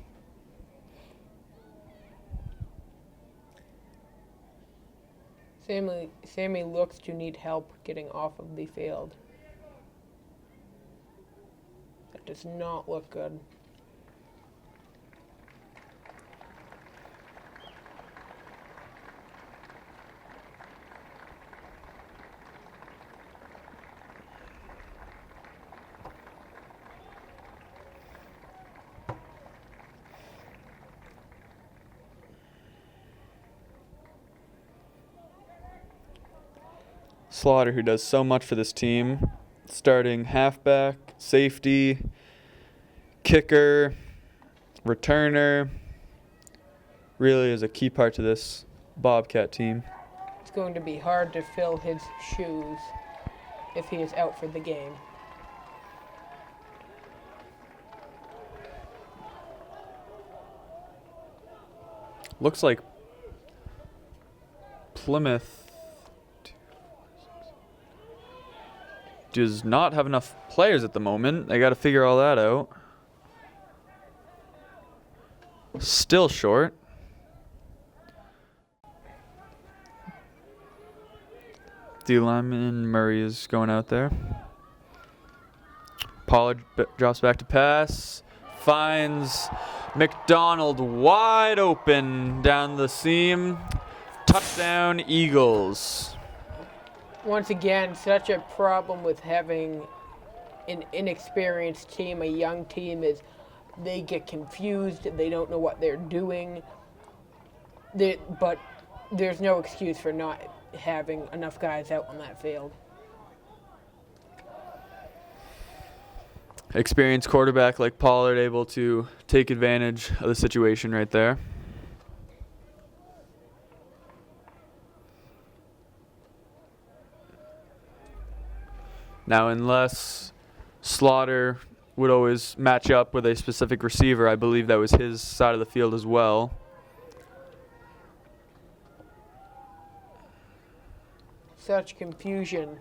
Sammy looks to need help getting off of the field. That does not look good. Slaughter, who does so much for this team, starting halfback, safety, kicker, returner, really is a key part to this Bobcat team. It's going to be hard to fill his shoes if he is out for the game. Looks like Plymouth does not have enough players at the moment. They got to figure all that out. Still short. D lineman Murray is going out there. Pollard drops back to pass. Finds McDonald wide open down the seam. Touchdown, Eagles. Once again, such a problem with having an inexperienced team, a young team, is they get confused, they don't know what they're doing. But there's no excuse for not having enough guys out on that field. Experienced quarterback like Pollard able to take advantage of the situation right there. Now, unless Slaughter would always match up with a specific receiver, I believe that was his side of the field as well. Such confusion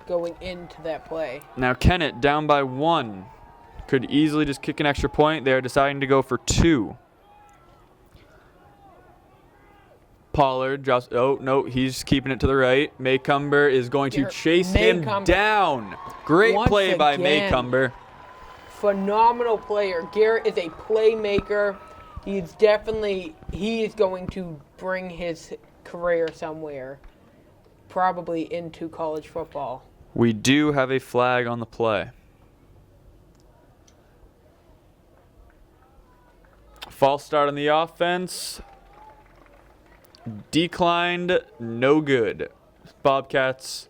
going into that play. Now, Kennett down by 1. Could easily just kick an extra point. They are deciding to go for 2. Pollard drops. Oh, no, he's keeping it to the right. Maycumber is going to chase him down. Great play by Maycumber. Phenomenal player. Garrett is a playmaker. he is going to bring his career somewhere, probably into college football. We do have a flag on the play. False start on the offense. Declined, no good. Bobcats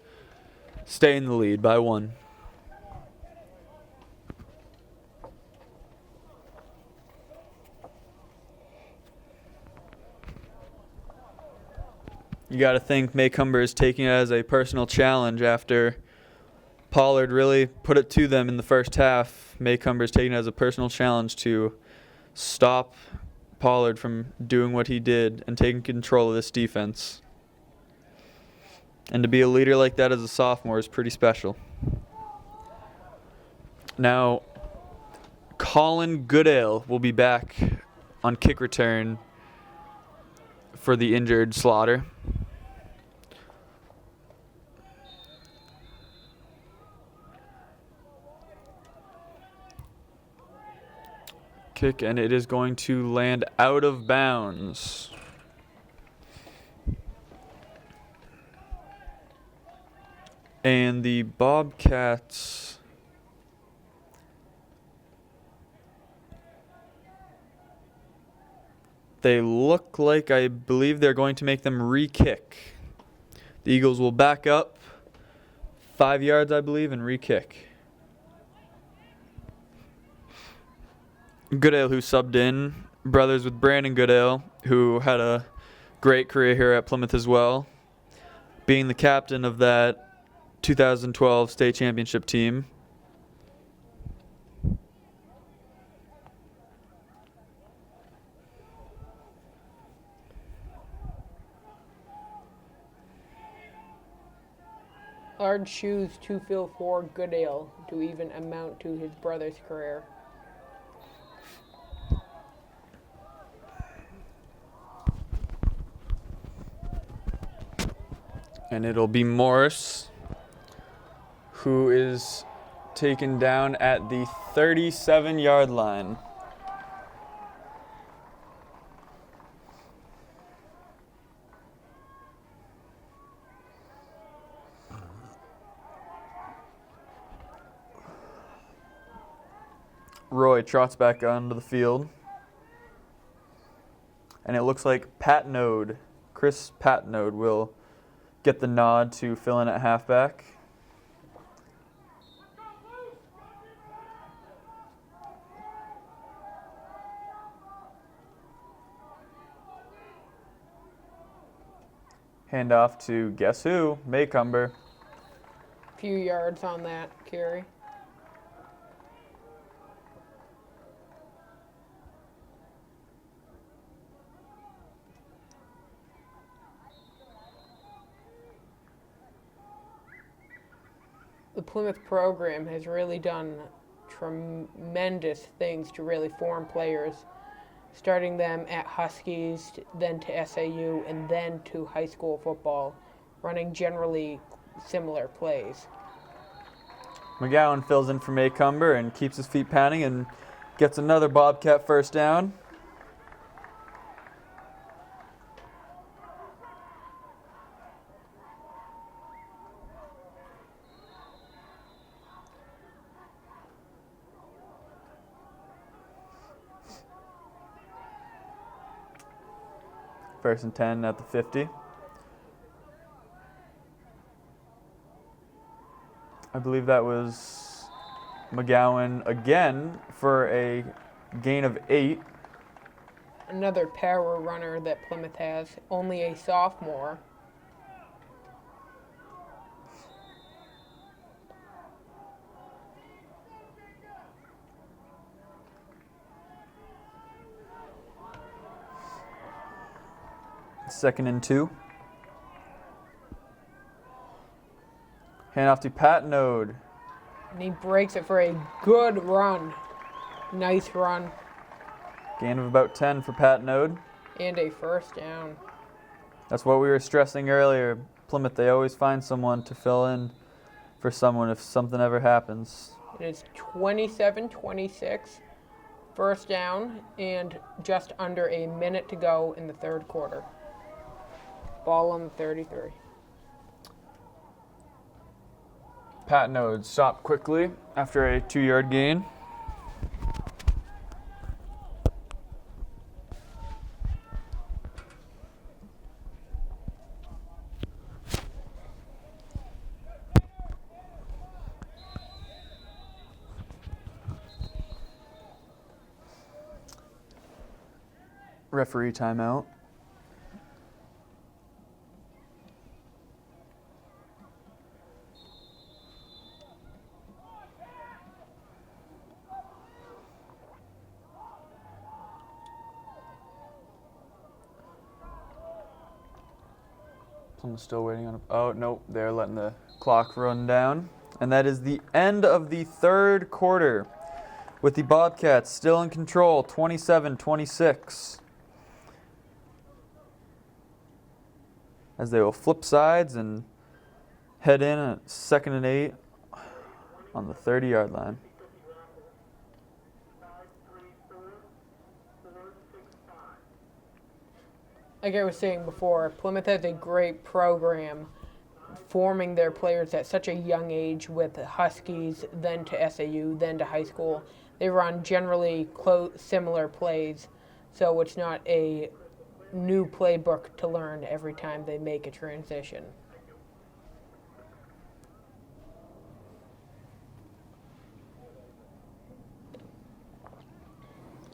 stay in the lead by 1. You got to think Maycomber is taking it as a personal challenge after Pollard really put it to them in the first half. Maycomber is taking it as a personal challenge to stop Pollard from doing what he did and taking control of this defense. And to be a leader like that as a sophomore is pretty special. Now, Colin Goodale will be back on kick return for the injured Slaughter. Kick, and it is going to land out of bounds. And the Bobcats they look like, I believe they're going to make them re-kick. The Eagles will back up 5 yards, I believe, and re-kick. Goodale, who subbed in, brothers with Brandon Goodale, who had a great career here at Plymouth as well, being the captain of that 2012 state championship team. Hard shoes to fill for Goodale to even amount to his brother's career. And it'll be Morris, who is taken down at the 37-yard line. Roy trots back onto the field. And it looks like Chris Patnode will get the nod to fill in at halfback. Hand off to guess who? Maycomber. Few yards on that carry. The Plymouth program has really done tremendous things to really form players, starting them at Huskies, then to SAU, and then to high school football, running generally similar plays. McGowan fills in for Maycomber and keeps his feet pounding and gets another Bobcat first down. First and 10 at the 50. I believe that was McGowan again for a gain of 8. Another power runner that Plymouth has, only a sophomore. Second and 2. Hand off to Patnode. And he breaks it for a good run. Nice run. Gain of about 10 for Patnode. And a first down. That's what we were stressing earlier. Plymouth, they always find someone to fill in for someone if something ever happens. It is 27-26. First down and just under a minute to go in the third quarter. Ball on the 33. Pat Node stopped quickly after a 2-yard gain. Referee timeout. Plymouth still waiting on oh, nope, they're letting the clock run down. And that is the end of the third quarter, with the Bobcats still in control, 27-26. As they will flip sides and head in at 2nd and 8 on the 30-yard line. Like I was saying before, Plymouth has a great program forming their players at such a young age with Huskies, then to SAU, then to high school. They run generally similar plays, so it's not a new playbook to learn every time they make a transition.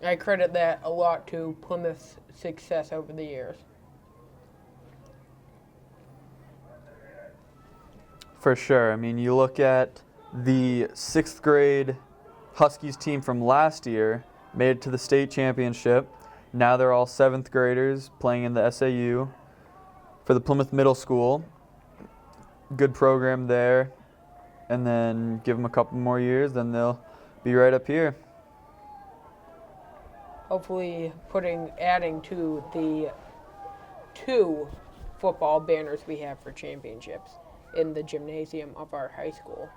I credit that a lot to Plymouth's success over the years. For sure. I mean, you look at the 6th grade Huskies team from last year, made it to the state championship. Now they're all 7th graders playing in the SAU for the Plymouth Middle School. Good program there. And then give them a couple more years, then they'll be right up here. Hopefully adding to the 2 football banners we have for championships in the gymnasium of our high school.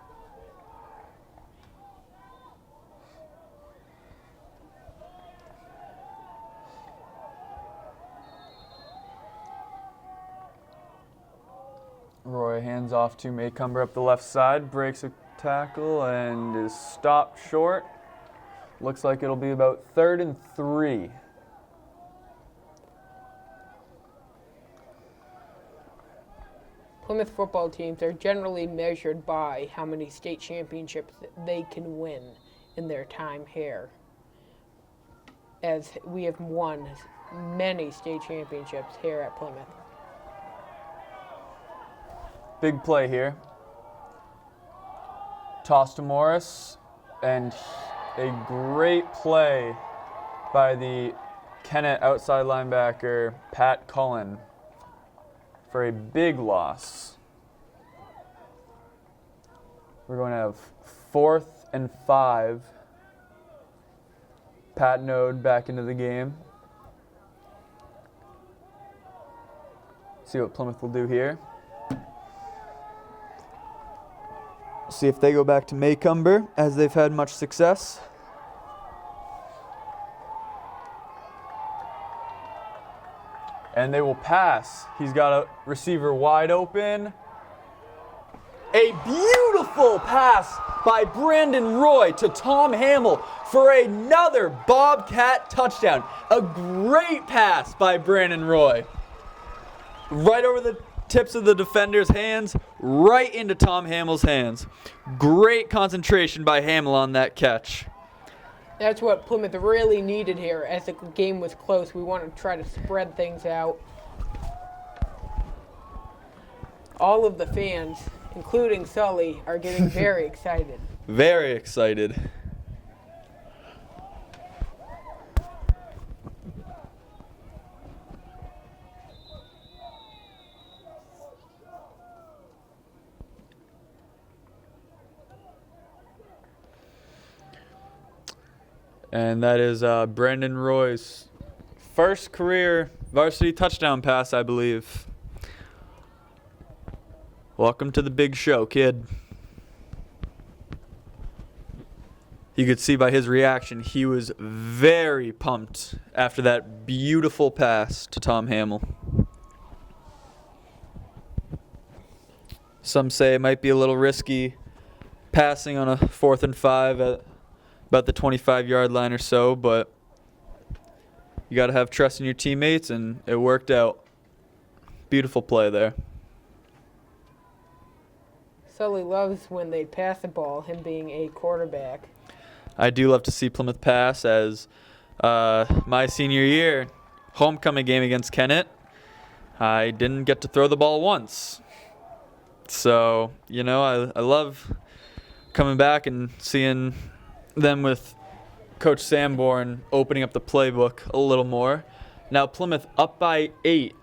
Roy hands off to Maycumber up the left side, breaks a tackle and is stopped short. Looks like it'll be about 3rd and 3. Plymouth football teams are generally measured by how many state championships they can win in their time here, as we have won many state championships here at Plymouth. Big play here. Toss to Morris, and a great play by the Kennett outside linebacker, Pat Cullen, for a big loss. We're going to have 4th and 5. Pat Node back into the game. See what Plymouth will do here. See if they go back to Maycumber, as they've had much success. And they will pass. He's got a receiver wide open. A beautiful pass by Brandon Roy to Tom Hamill for another Bobcat touchdown. A great pass by Brandon Roy. Right over the tips of the defender's hands, right into Tom Hamill's hands. Great concentration by Hamill on that catch. That's what Plymouth really needed here. As the game was close, we wanted to try to spread things out. All of the fans, including Sully, are getting very excited. Very excited. And that is Brandon Roy's first career varsity touchdown pass, I believe. Welcome to the big show, kid. you could see by his reaction, he was very pumped after that beautiful pass to Tom Hamill. Some say it might be a little risky passing on a 4th and 5 at about the 25-yard line or so, but you got to have trust in your teammates, and it worked out. Beautiful play there. Sully loves when they pass the ball, him being a quarterback. I do love to see Plymouth pass, as my senior year, homecoming game against Kennett, I didn't get to throw the ball once. So, I love coming back and seeing them with Coach Sanborn opening up the playbook a little more. Now Plymouth up by 8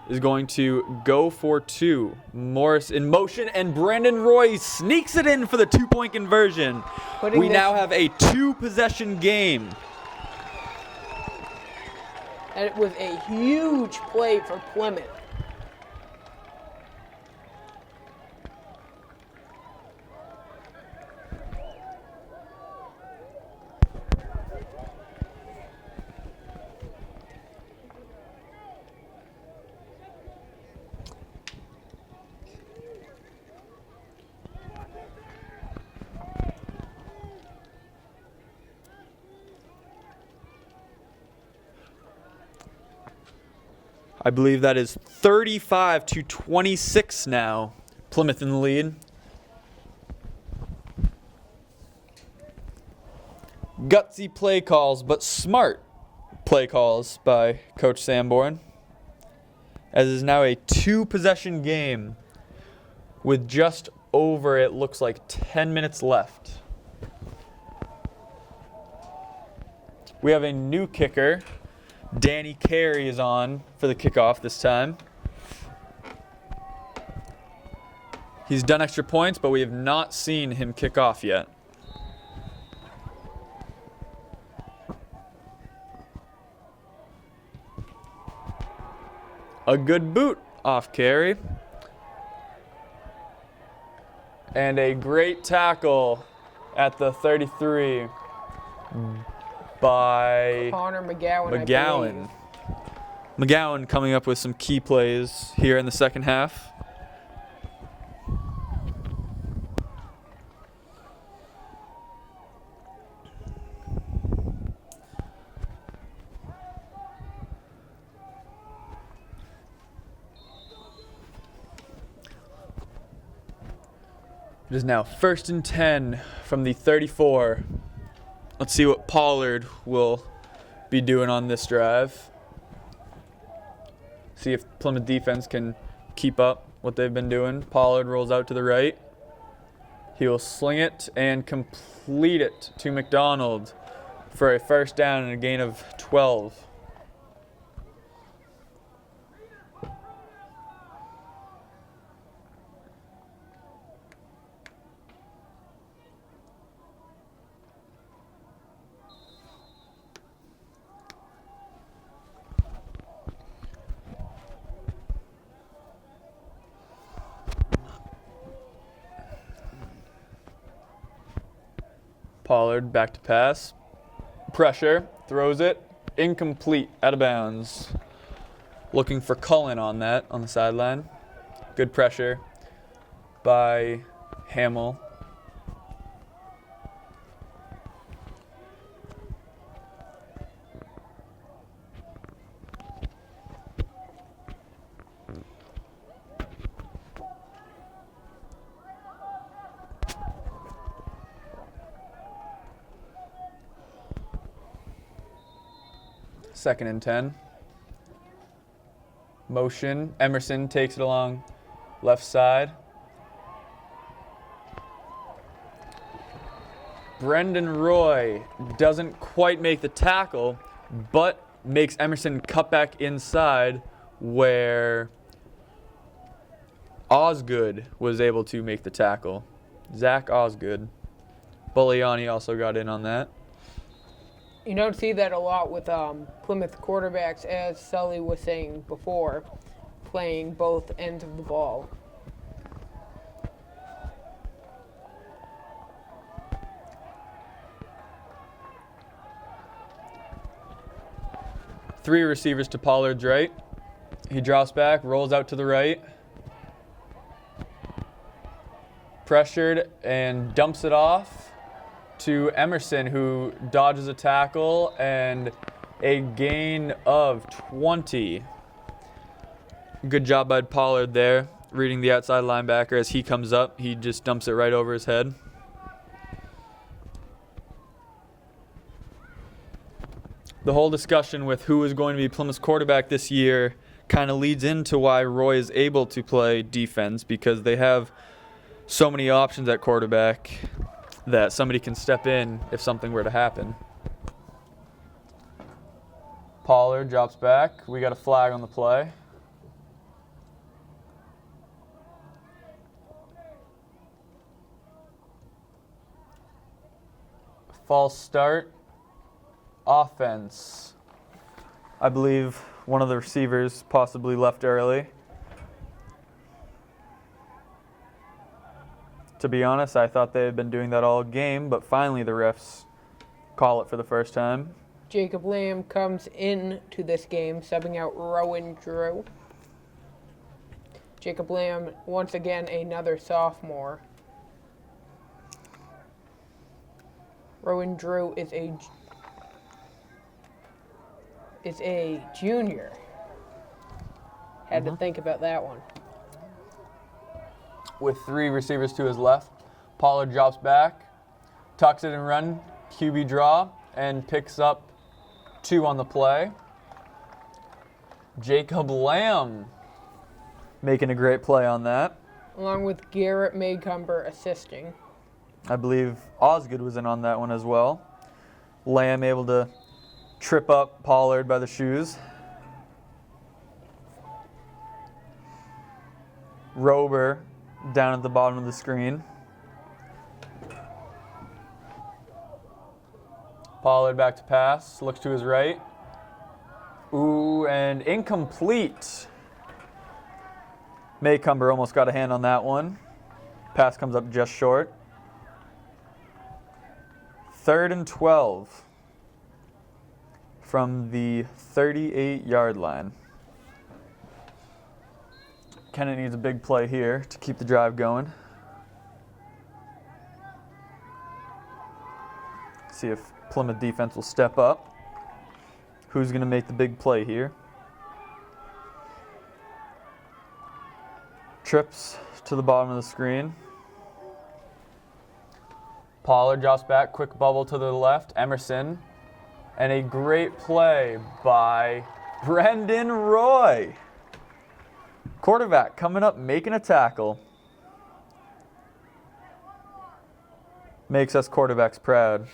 is going to go for 2. Morris in motion, and Brandon Roy sneaks it in for the 2-point conversion. We now have a 2-possession game. And it was a huge play for Plymouth. I believe that is 35-26 now. Plymouth in the lead. Gutsy play calls, but smart play calls by Coach Sanborn. As is now a 2-possession game with just over, it looks like, 10 minutes left. We have a new kicker. Danny Carey is on for the kickoff this time. He's done extra points, but we have not seen him kick off yet. A good boot off Carey. And a great tackle at the 33 by Connor McGowan. McGowan. McGowan coming up with some key plays here in the second half. It is now 1st and 10 from the 34. Let's see what Pollard will be doing on this drive. See if Plymouth defense can keep up what they've been doing. Pollard rolls out to the right. He will sling it and complete it to McDonald for a first down and a gain of 12. Pollard back to pass. Pressure, throws it, incomplete, out of bounds. Looking for Cullen on that, on the sideline. Good pressure by Hamill. Second and 10. Motion. Emerson takes it along left side. Brendan Roy doesn't quite make the tackle, but makes Emerson cut back inside where Osgood was able to make the tackle. Zach Osgood. Bulliani also got in on that. You don't see that a lot with Plymouth quarterbacks, as Sully was saying before, playing both ends of the ball. three receivers to Pollard's right. He drops back, rolls out to the right. Pressured and dumps it off to Emerson, who dodges a tackle and a gain of 20. Good job by Pollard there, reading the outside linebacker. As he comes up, he just dumps it right over his head. The whole discussion with who is going to be Plymouth's quarterback this year kind of leads into why Roy is able to play defense, because they have so many options at quarterback that somebody can step in if something were to happen. Pollard drops back. We got a flag on the play. False start. Offense. I believe one of the receivers possibly left early. To be honest, I thought they had been doing that all game, but finally the refs call it for the first time. Jacob Lamb comes in to this game, subbing out Rowan Drew. Jacob Lamb, once again, another sophomore. Rowan Drew is a junior. Had to think about that one. With three receivers to his left, Pollard drops back, tucks it and run, QB draw, and picks up 2 on the play. Jacob Lamb making a great play on that. Along with Garrett Maycumber assisting. I believe Osgood was in on that one as well. Lamb able to trip up Pollard by the shoes. Rober down at the bottom of the screen. Pollard back to pass, looks to his right. Ooh, and incomplete. Maycumber almost got a hand on that one. Pass comes up just short. 3rd and 12 from the 38-yard line. Kennett needs a big play here to keep the drive going. See if Plymouth defense will step up. Who's going to make the big play here? Trips to the bottom of the screen. Pollard drops back, quick bubble to the left. Emerson. And a great play by Brendan Roy. Quarterback coming up, making a tackle. Makes us quarterbacks proud.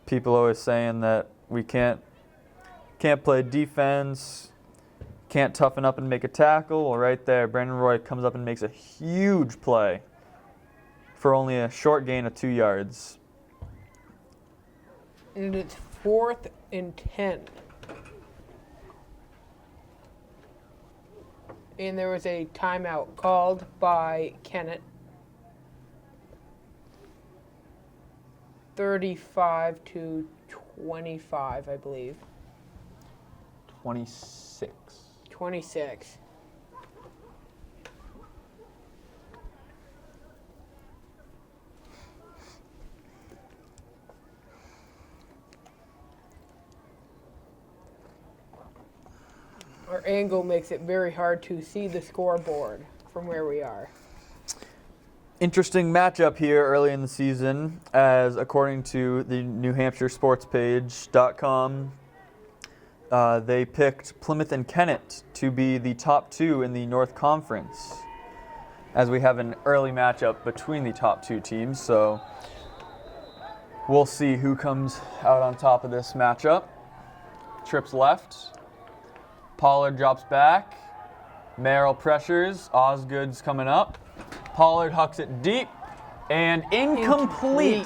People always saying that we can't play defense, can't toughen up and make a tackle. Well, right there, Brendan Roy comes up and makes a huge play for only a short gain of 2 yards. And it's 4th and 10. And there was a timeout called by Kennett. 35 to 25, I believe. 26. 26. Our angle makes it very hard to see the scoreboard from where we are. Interesting matchup here early in the season, as according to the New Hampshire Sports Page.com, they picked Plymouth and Kennett to be the top 2 in the North Conference, as we have an early matchup between the top 2 teams. So we'll see who comes out on top of this matchup. Trips left. Pollard drops back. Merrill pressures. Osgood's coming up. Pollard hucks it deep and incomplete.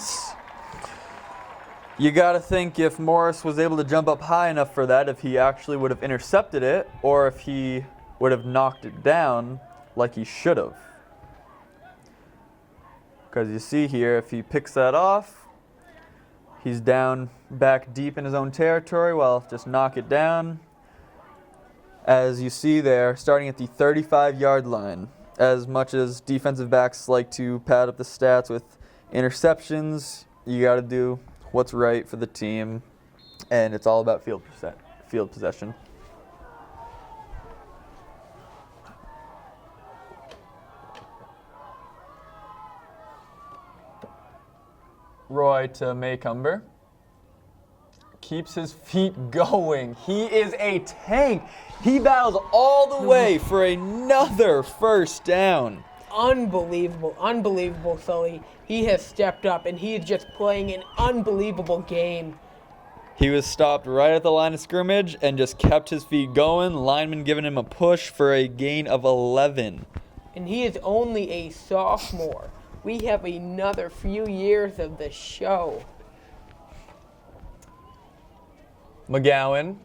You got to think if Morris was able to jump up high enough for that, if he actually would have intercepted it, or if he would have knocked it down like he should have. Because you see here, if he picks that off, he's down back deep in his own territory. Well, just knock it down. As you see there, starting at the 35-yard line. As much as defensive backs like to pad up the stats with interceptions, you got to do what's right for the team, and it's all about field possession. Roy to Maycumber. Keeps his feet going. He is a tank. He battles all the way for another first down. Unbelievable, Sully. He has stepped up, and he is just playing an unbelievable game. He was stopped right at the line of scrimmage and just kept his feet going. Lineman giving him a push for a gain of 11. And he is only a sophomore. We have another few years of the show. McGowan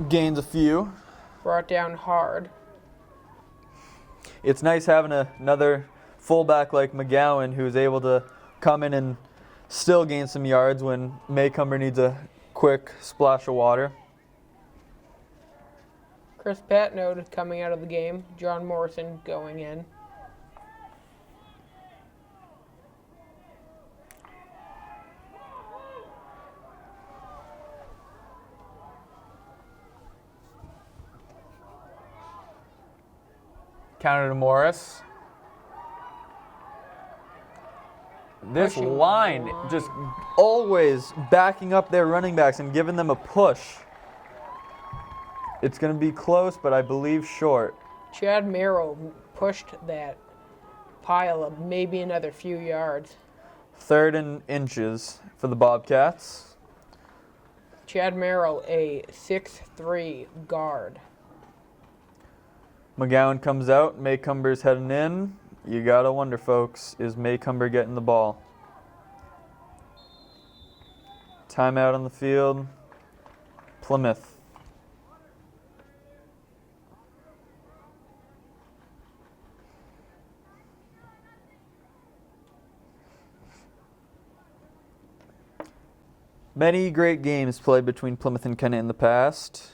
gains a few. Brought down hard. It's nice having another fullback like McGowan who's able to come in and still gain some yards when Maycumber needs a quick splash of water. Chris Patnode coming out of the game. John Morrison going in. Counter to Morris. This Pushing line just always backing up their running backs and giving them a push. It's going to be close, but I believe short. Chad Merrill pushed that pile of maybe another few yards. 3rd and inches for the Bobcats. Chad Merrill, a 6'3" guard. McGowan comes out. Maycumber's heading in. You got to wonder, folks, is Maycumber getting the ball? Timeout on the field. Plymouth. Many great games played between Plymouth and Kennett in the past.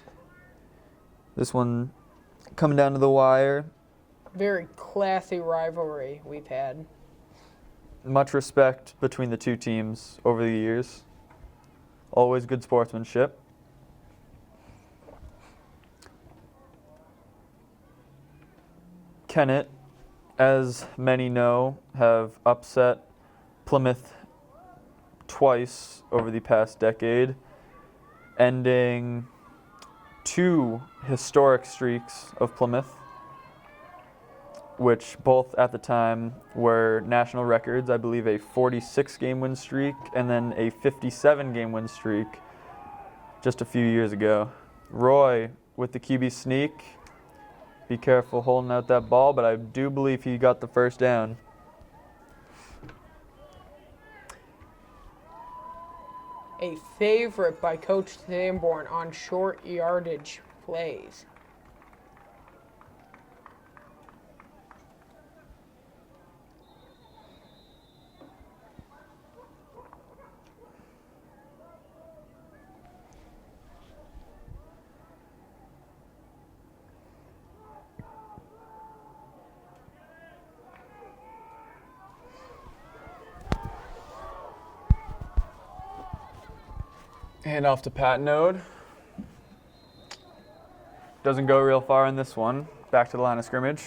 This one coming down to the wire. Very classy rivalry we've had. Much respect between the two teams over the years. Always good sportsmanship. Kennett, as many know, have upset Plymouth twice over the past decade, ending 2 historic streaks of Plymouth, which both at the time were national records. I believe a 46-game win streak and then a 57-game win streak just a few years ago. Roy with the QB sneak. Be careful holding out that ball, but I do believe he got the first down. A favorite by Coach Sanborn on short yardage plays. Hand off to Patnode. Doesn't go real far in this one. Back to the line of scrimmage.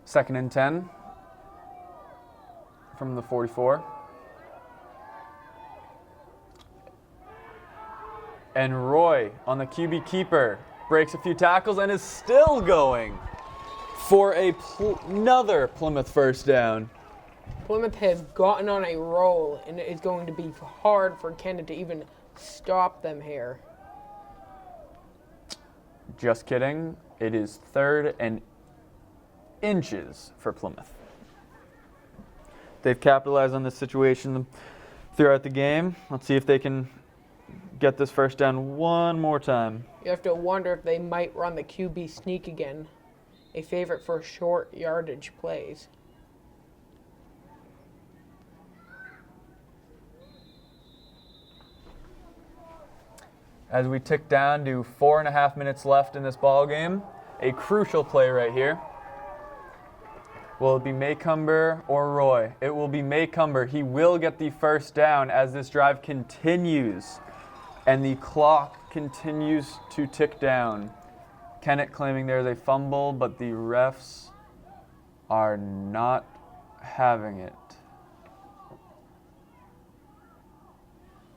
Second and 10 from the 44. And Roy on the QB keeper breaks a few tackles and is still going for another Plymouth first down. Plymouth has gotten on a roll, and it is going to be hard for Kennett to even stop them here. Just kidding. It is 3rd and inches for Plymouth. they've capitalized on this situation throughout the game. Let's see if they can get this first down one more time. You have to wonder if they might run the QB sneak again, a favorite for short yardage plays. As we tick down to 4.5 minutes left in this ball game, a crucial play right here. Will it be Maycumber or Roy? It will be Maycumber. He will get the first down as this drive continues and the clock continues to tick down. Kennett claiming there's a fumble, but the refs are not having it.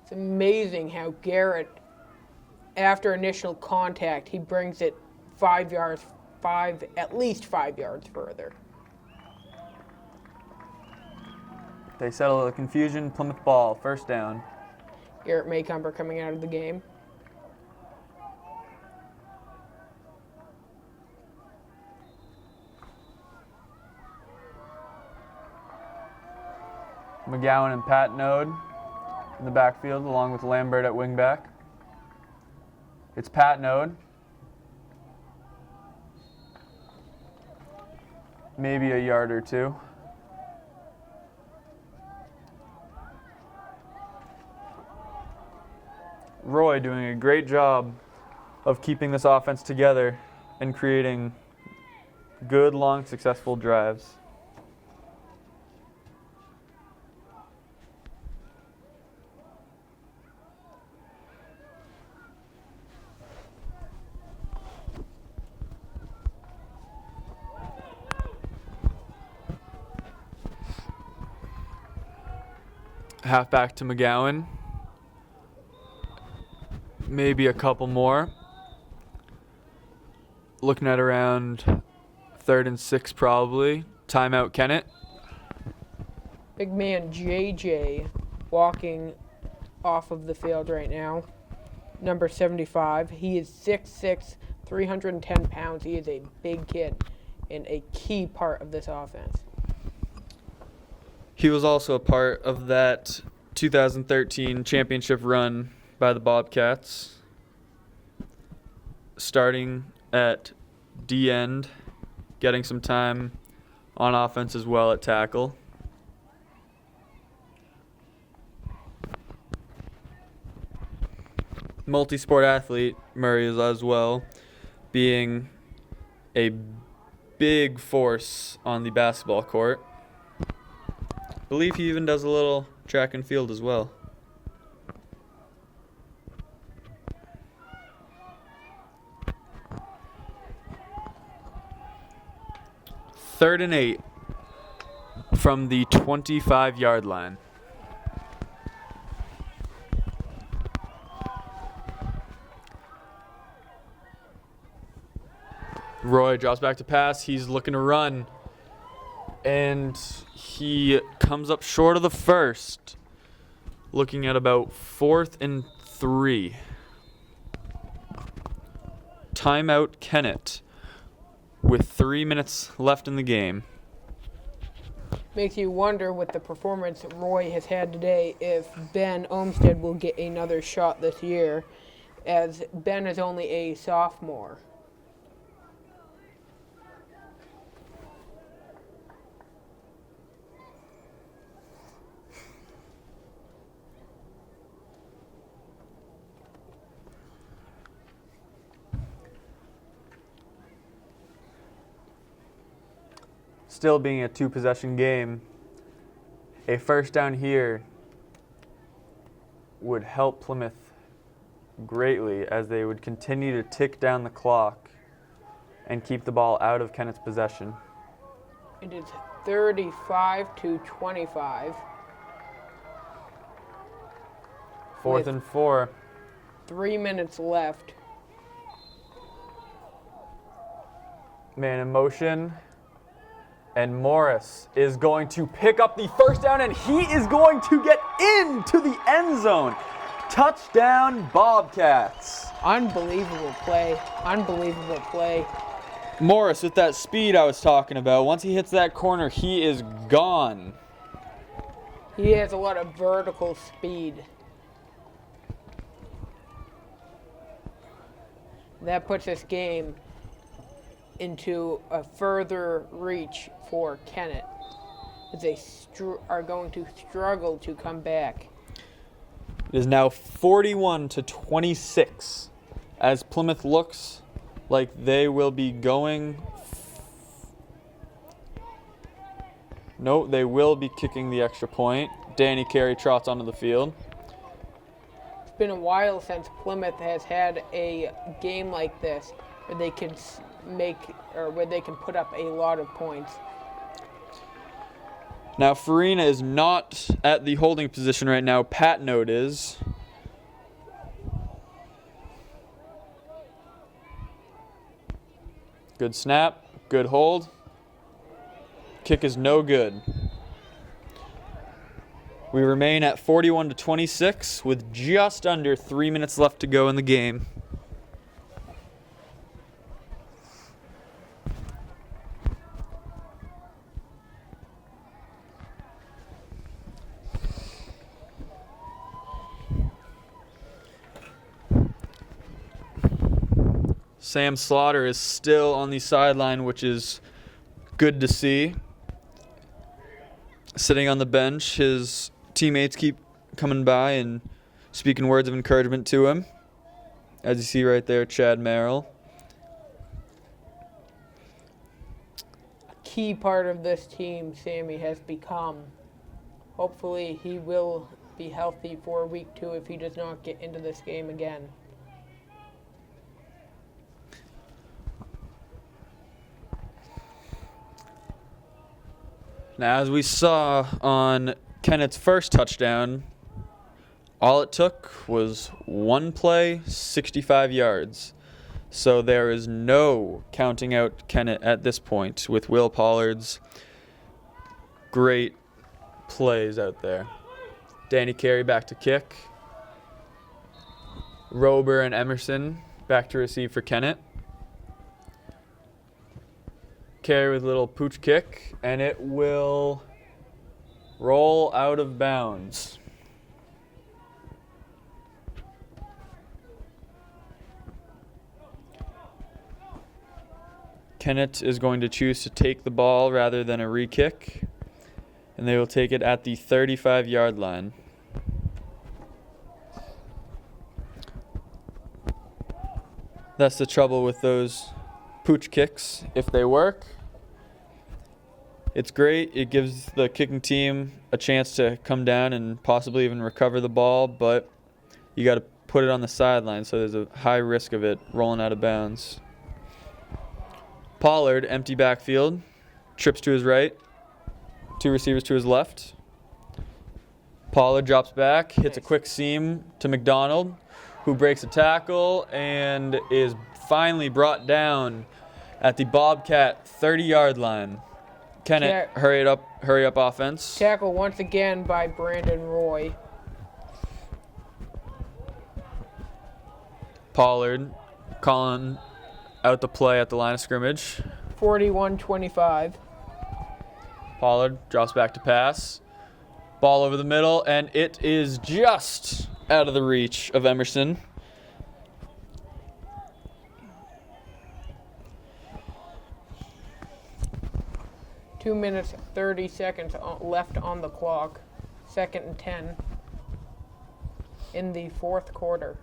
It's amazing how Garrett, after initial contact, he brings it 5 yards, at least 5 yards further. They settle the confusion. Plymouth ball, first down. Garrett Maycumber coming out of the game. McGowan and Pat Node in the backfield, along with Lambert at wingback. It's Pat Node. Maybe a yard or two. Roy doing a great job of keeping this offense together and creating good, long, successful drives. Halfback to McGowan. Maybe a couple more. Looking at around 3rd and 6 probably. Timeout Kennett. Big man JJ walking off of the field right now. Number 75. He is 6'6", 310 pounds. He is a big kid and a key part of this offense. He was also a part of that 2013 championship run by the Bobcats, starting at D-end, getting some time on offense as well at tackle. Multi-sport athlete, Murray is as well, being a big force on the basketball court. I believe he even does a little track and field as well. Third and 8 from the 25-yard line. Roy drops back to pass. He's looking to run. And he comes up short of the first. Looking at about 4th and 3. Timeout Kennett with 3 minutes left in the game. Makes you wonder with the performance Roy has had today if Ben Olmsted will get another shot this year, as Ben is only a sophomore. Still being a 2-possession game, a first down here would help Plymouth greatly as they would continue to tick down the clock and keep the ball out of Kennett's possession. It is 35-25. 4th and 4. 3 minutes left. Man in motion. And Morris is going to pick up the first down, and he is going to get into the end zone. Touchdown, Bobcats. Unbelievable play. Unbelievable play. Morris with that speed I was talking about. Once he hits that corner, he is gone. He has a lot of vertical speed. That puts this game into a further reach for Kennett, as they are going to struggle to come back. It is now 41-26 as Plymouth looks like they will be going. No, they will be kicking the extra point. Danny Carey trots onto the field. It's been a while since Plymouth has had a game like this where they can where they can put up a lot of points. Now Farina is not at the holding position right now. Pat Note is. Good snap, good hold. Kick is no good. We remain at 41-26 with just under 3 minutes left to go in the game. Sam Slaughter is still on the sideline, which is good to see. Sitting on the bench, his teammates keep coming by and speaking words of encouragement to him. As you see right there, Chad Merrill. A key part of this team, Sammy, has become. Hopefully he will be healthy for week 2 if he does not get into this game again. Now, as we saw on Kennett's first touchdown, all it took was one play, 65 yards. So there is no counting out Kennett at this point with Will Pollard's great plays out there. Danny Carey back to kick. Rober and Emerson back to receive for Kennett. Carey with a little pooch kick, and it will roll out of bounds. Kennett is going to choose to take the ball rather than a re-kick, and they will take it at the 35-yard line. That's the trouble with those pooch kicks. If they work, it's great. It gives the kicking team a chance to come down and possibly even recover the ball, but you got to put it on the sideline, so there's a high risk of it rolling out of bounds. Pollard, empty backfield, trips to his right, 2 receivers to his left. Pollard drops back, hits a quick seam to McDonald, who breaks a tackle and is finally brought down at the Bobcat 30-yard line. Kennett, hurry up offense. Tackle once again by Brandon Roy. Pollard calling out the play at the line of scrimmage. 41-25. Pollard drops back to pass. Ball over the middle, and it is just out of the reach of Emerson. Two minutes, 30 seconds left on the clock. 2nd and 10 in the 4th quarter.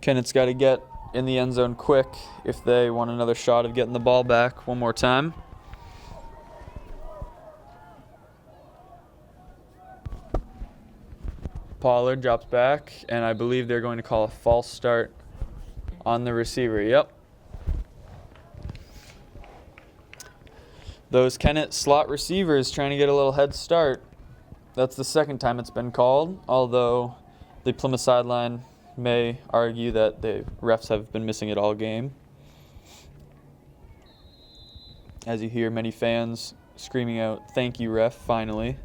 Kennett's got to get in the end zone quick if they want another shot of getting the ball back one more time. Pollard drops back, and I believe they're going to call a false start on the receiver. Yep. Those Kennett slot receivers trying to get a little head start. That's the second time it's been called, although the Plymouth sideline may argue that the refs have been missing it all game. As you hear many fans screaming out, "Thank you, ref," finally.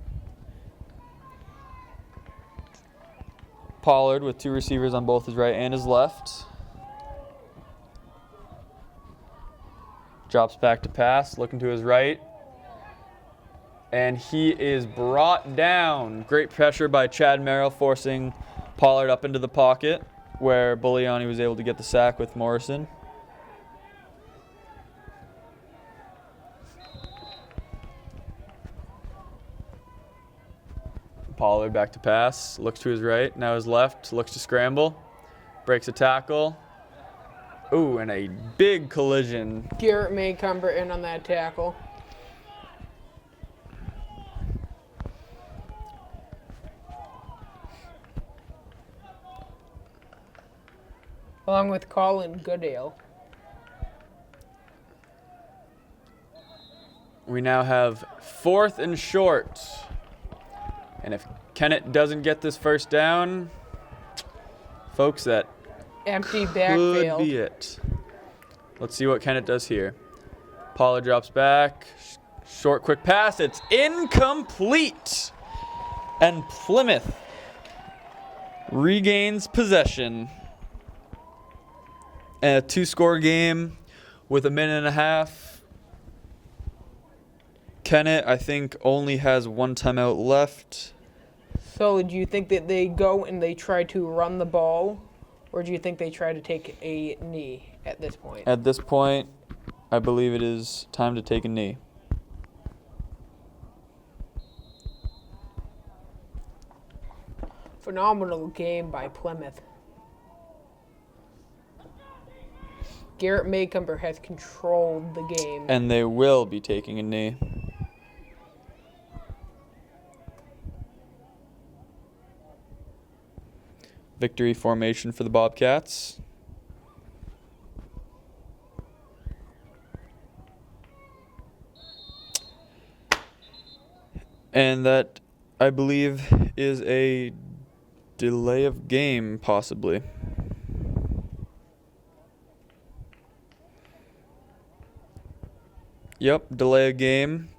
Pollard with 2 receivers on both his right and his left. Drops back to pass, looking to his right. And he is brought down. Great pressure by Chad Merrill, forcing Pollard up into the pocket, where Bulliani was able to get the sack with Morrison. Pollard back to pass, looks to his right, now his left, looks to scramble, breaks a tackle. Ooh, and a big collision. Garrett Maycumber in on that tackle. Along with Colin Goodale. We now have 4th and short. And if Kennett doesn't get this first down, folks, that Empty could backfield. be it. Let's see what Kennett does here. Pollard drops back. Short, quick pass. It's incomplete. And Plymouth regains possession. And a 2-score game with a minute and a half. Kennett, I think, only has 1 timeout left. So do you think that they go and they try to run the ball, or do you think they try to take a knee at this point? At this point, I believe it is time to take a knee. Phenomenal game by Plymouth. Garrett Maycumber has controlled the game. And they will be taking a knee. Victory formation for the Bobcats. And that, I believe, is a delay of game, possibly. Yep, delay of game.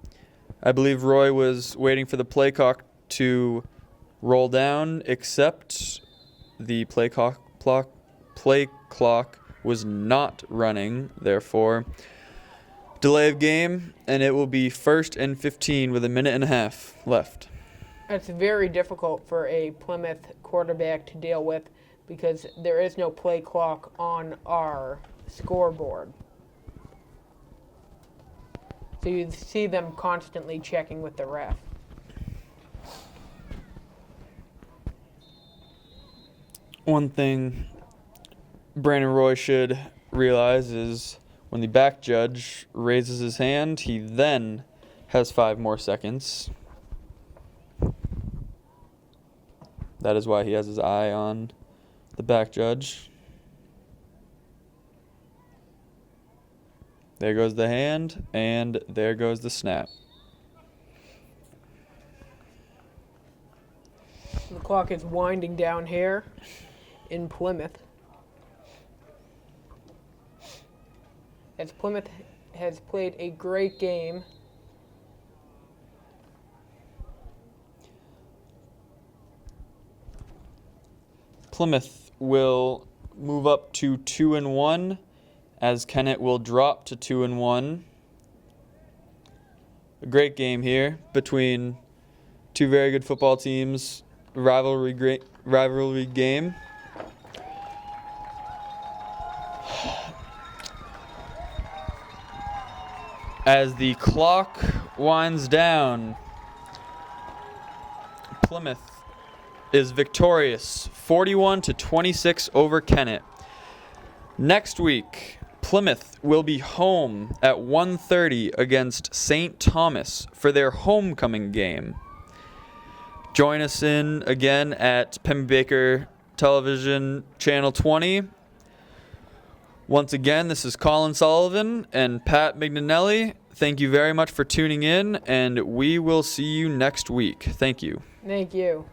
I believe Roy was waiting for the play clock to roll down, except the play clock was not running, therefore delay of game, and it will be 1st and 15 with a minute and a half left. It's very difficult for a Plymouth quarterback to deal with because there is no play clock on our scoreboard. So you see them constantly checking with the ref. One thing Brandon Roy should realize is when the back judge raises his hand, he then has 5 more seconds. That is why he has his eye on the back judge. There goes the hand, and there goes the snap. The clock is winding down here in Plymouth. As Plymouth has played a great game. Plymouth will move up to 2-1, as Kennett will drop to 2-1. A great game here between two very good football teams. Rivalry game. As the clock winds down, Plymouth is victorious 41-26 over Kennett. Next week, Plymouth will be home at 1:30 against St. Thomas for their homecoming game. Join us in again at Pemmy Baker Television Channel 20. Once again, this is Colin Sullivan and Pat Mignanelli. Thank you very much for tuning in, and we will see you next week. Thank you. Thank you.